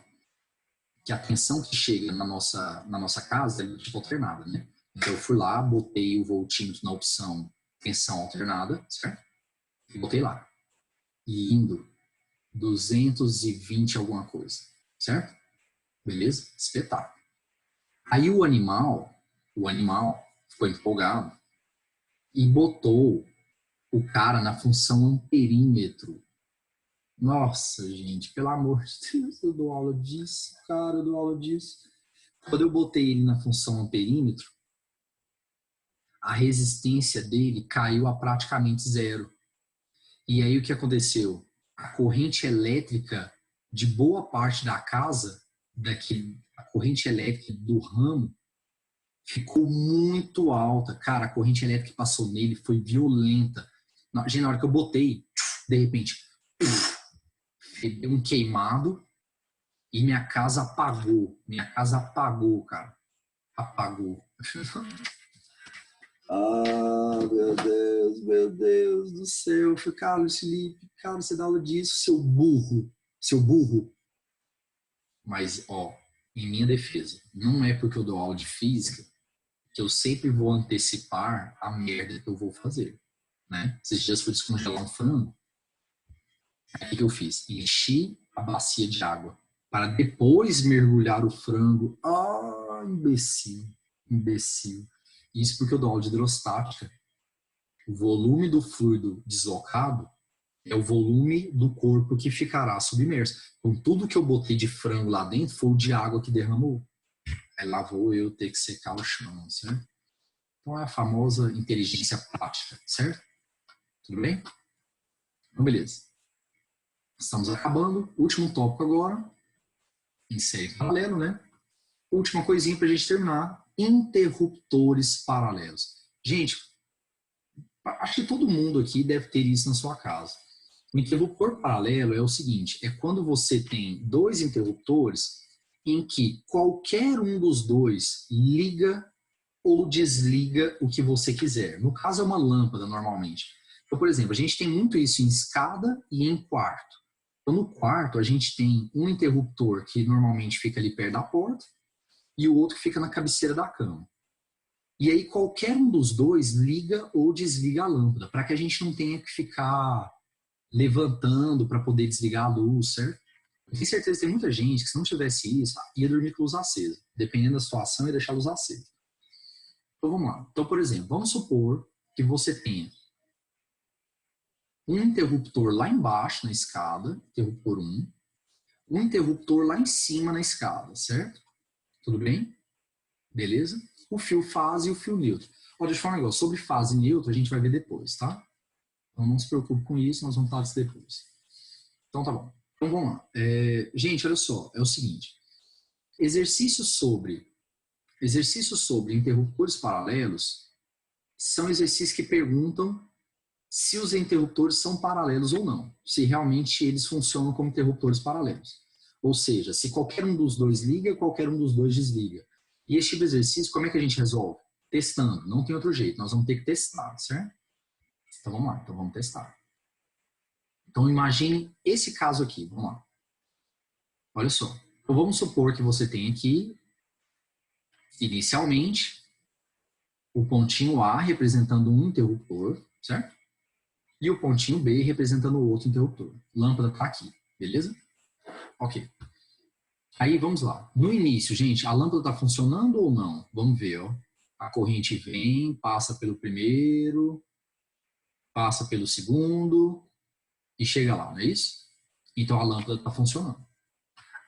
a tensão que chega na nossa casa é tipo alternada, né? Então eu fui lá, botei o voltímetro na opção tensão alternada, certo? E botei lá. E indo 220 alguma coisa, certo? Beleza? Espetáculo. Aí o animal ficou empolgado e botou o cara na função amperímetro. Nossa, gente, pelo amor de Deus, eu dou aula disso, cara, eu dou aula disso. Quando eu botei ele na função amperímetro, a resistência dele caiu a praticamente zero. E aí o que aconteceu? A corrente elétrica de boa parte da casa, a corrente elétrica do ramo, ficou muito alta. Cara, a corrente elétrica que passou nele foi violenta. Na hora que eu botei, de repente, deu um queimado e minha casa apagou. Minha casa apagou, cara. Apagou. Ah, meu Deus do céu. Eu falei, Carlos Felipe, cara, você dá aula disso, seu burro. Seu burro. Mas, ó, em minha defesa, não é porque eu dou aula de física que eu sempre vou antecipar a merda que eu vou fazer, né? Esses dias fui descongelar um frango. Aí o que eu fiz? Enchi a bacia de água para depois mergulhar o frango. Ah, imbecil, imbecil. Isso porque eu dou aula de hidrostática. O volume do fluido deslocado é o volume do corpo que ficará submerso. Então, tudo que eu botei de frango lá dentro foi o de água que derramou. Aí lá vou eu ter que secar o chão, certo? Então é a famosa inteligência prática, certo? Tudo bem? Então, beleza. Estamos acabando. Último tópico agora. Em série paralelo, né? Última coisinha para a gente terminar. Interruptores paralelos. Gente, acho que todo mundo aqui deve ter isso na sua casa. O interruptor paralelo é o seguinte, é quando você tem dois interruptores em que qualquer um dos dois liga ou desliga o que você quiser. No caso é uma lâmpada, normalmente. Então, por exemplo, a gente tem muito isso em escada e em quarto. Então, no quarto, a gente tem um interruptor que normalmente fica ali perto da porta e o outro que fica na cabeceira da cama. E aí, qualquer um dos dois liga ou desliga a lâmpada, para que a gente não tenha que ficar levantando para poder desligar a luz, certo? Eu tenho certeza que tem muita gente que, se não tivesse isso, ia dormir com a luz acesa. Dependendo da situação, ia deixar a luz acesa. Então, vamos lá. Então, por exemplo, vamos supor que você tenha um interruptor lá embaixo na escada, interruptor 1, um interruptor lá em cima na escada, certo? Tudo bem? Beleza? O fio fase e o fio neutro. Ó, deixa eu falar um negócio. Sobre fase e neutro, a gente vai ver depois, tá? Então, não se preocupe com isso, nós vamos falar disso depois. Então, tá bom. Então, vamos lá. Gente, olha só. É o seguinte. Exercícios sobre interruptores paralelos são exercícios que perguntam se os interruptores são paralelos ou não. Se realmente eles funcionam como interruptores paralelos. Ou seja, se qualquer um dos dois liga, qualquer um dos dois desliga. E esse tipo de exercício, como é que a gente resolve? Testando. Não tem outro jeito. Nós vamos ter que testar, certo? Então, vamos lá. Então, vamos testar. Então, imagine esse caso aqui. Vamos lá. Olha só. Então, vamos supor que você tem aqui, inicialmente, o pontinho A representando um interruptor, certo? E o pontinho B representando o outro interruptor. Lâmpada está aqui, beleza? Ok. Aí, vamos lá. No início, gente, a lâmpada está funcionando ou não? Vamos ver, ó. A corrente vem, passa pelo primeiro, passa pelo segundo e chega lá, não é isso? Então, a lâmpada está funcionando.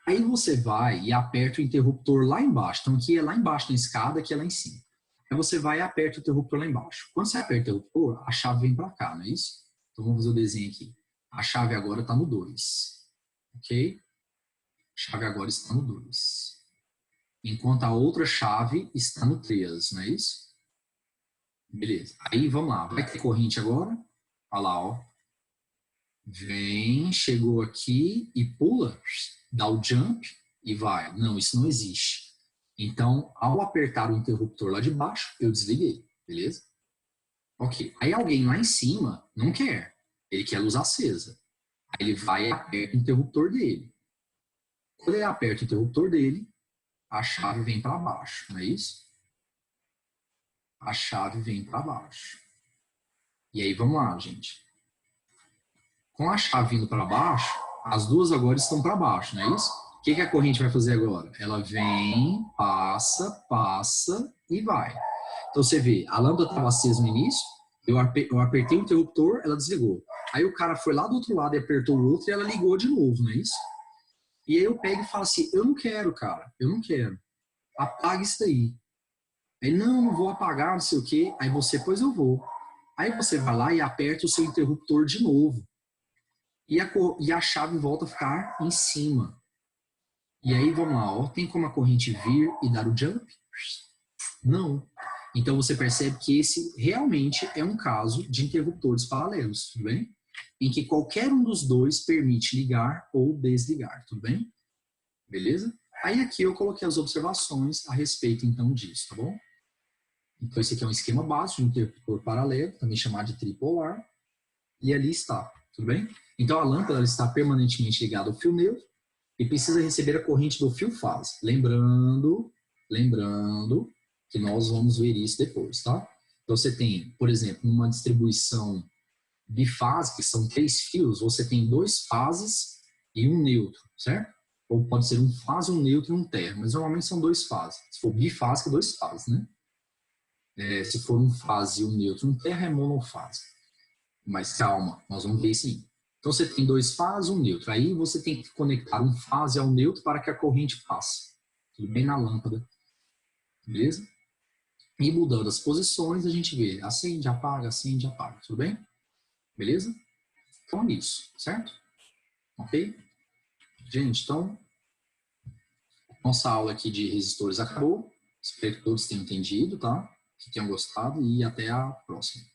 Aí você vai e aperta o interruptor lá embaixo. Então, aqui é lá embaixo na escada, aqui é lá em cima. Aí você vai e aperta o interruptor lá embaixo. Quando você aperta o interruptor, a chave vem para cá, não é isso? Então, vamos fazer o desenho aqui. A chave agora está no 2. Ok? A chave agora está no 2. Enquanto a outra chave está no 3, não é isso? Beleza. Aí, vamos lá. Vai ter corrente agora. Olha lá, ó. Vem, chegou aqui e pula, dá o jump e vai. Não, isso não existe. Então, ao apertar o interruptor lá de baixo, eu desliguei, beleza? Ok. Aí alguém lá em cima não quer. Ele quer luz acesa. Aí ele vai e aperta o interruptor dele. Quando ele aperta o interruptor dele, a chave vem para baixo, não é isso? A chave vem para baixo. E aí, vamos lá, gente. Com a chave vindo para baixo, as duas agora estão para baixo, não é isso? O que a corrente vai fazer agora? Ela vem, passa, passa e vai. Então você vê, a lâmpada estava acesa no início, eu apertei o interruptor, ela desligou. Aí o cara foi lá do outro lado e apertou o outro e ela ligou de novo, não é isso? E aí eu pego e falo assim, eu não quero, cara, eu não quero. apaga isso daí. Aí, não vou apagar, não sei o quê. Aí você, pois eu vou. Aí você vai lá e aperta o seu interruptor de novo. E a chave volta a ficar em cima. E aí, vamos lá, ó, tem como a corrente vir e dar o jump? Não. Então você percebe que esse realmente é um caso de interruptores paralelos, tudo bem? Em que qualquer um dos dois permite ligar ou desligar, tudo bem? Beleza? Aí aqui eu coloquei as observações a respeito então disso, tá bom? Então esse aqui é um esquema básico de interruptor paralelo, também chamado de tripolar, e ali está, tudo bem? Então a lâmpada ela está permanentemente ligada ao fio neutro e precisa receber a corrente do fio fase. Lembrando que nós vamos ver isso depois, tá? Então você tem, por exemplo, uma distribuição bifásica, que são 3 fios, você tem 2 fases e um neutro, certo? Ou pode ser um fase, um neutro e um terra, mas normalmente são 2 fases. Se for bifásica, 2 fases, né? Se for um fase e um neutro, um terra é monofase. Mas calma, nós vamos ver isso aí. Então você tem 2 fases e um neutro. Aí você tem que conectar um fase ao neutro para que a corrente passe. Tudo bem na lâmpada. Beleza? E mudando as posições, a gente vê acende, apaga, tudo bem? Beleza? Então é isso, certo? Ok? Gente, então, nossa aula aqui de resistores acabou. Espero que todos tenham entendido, tá? Que tenham gostado e até a próxima.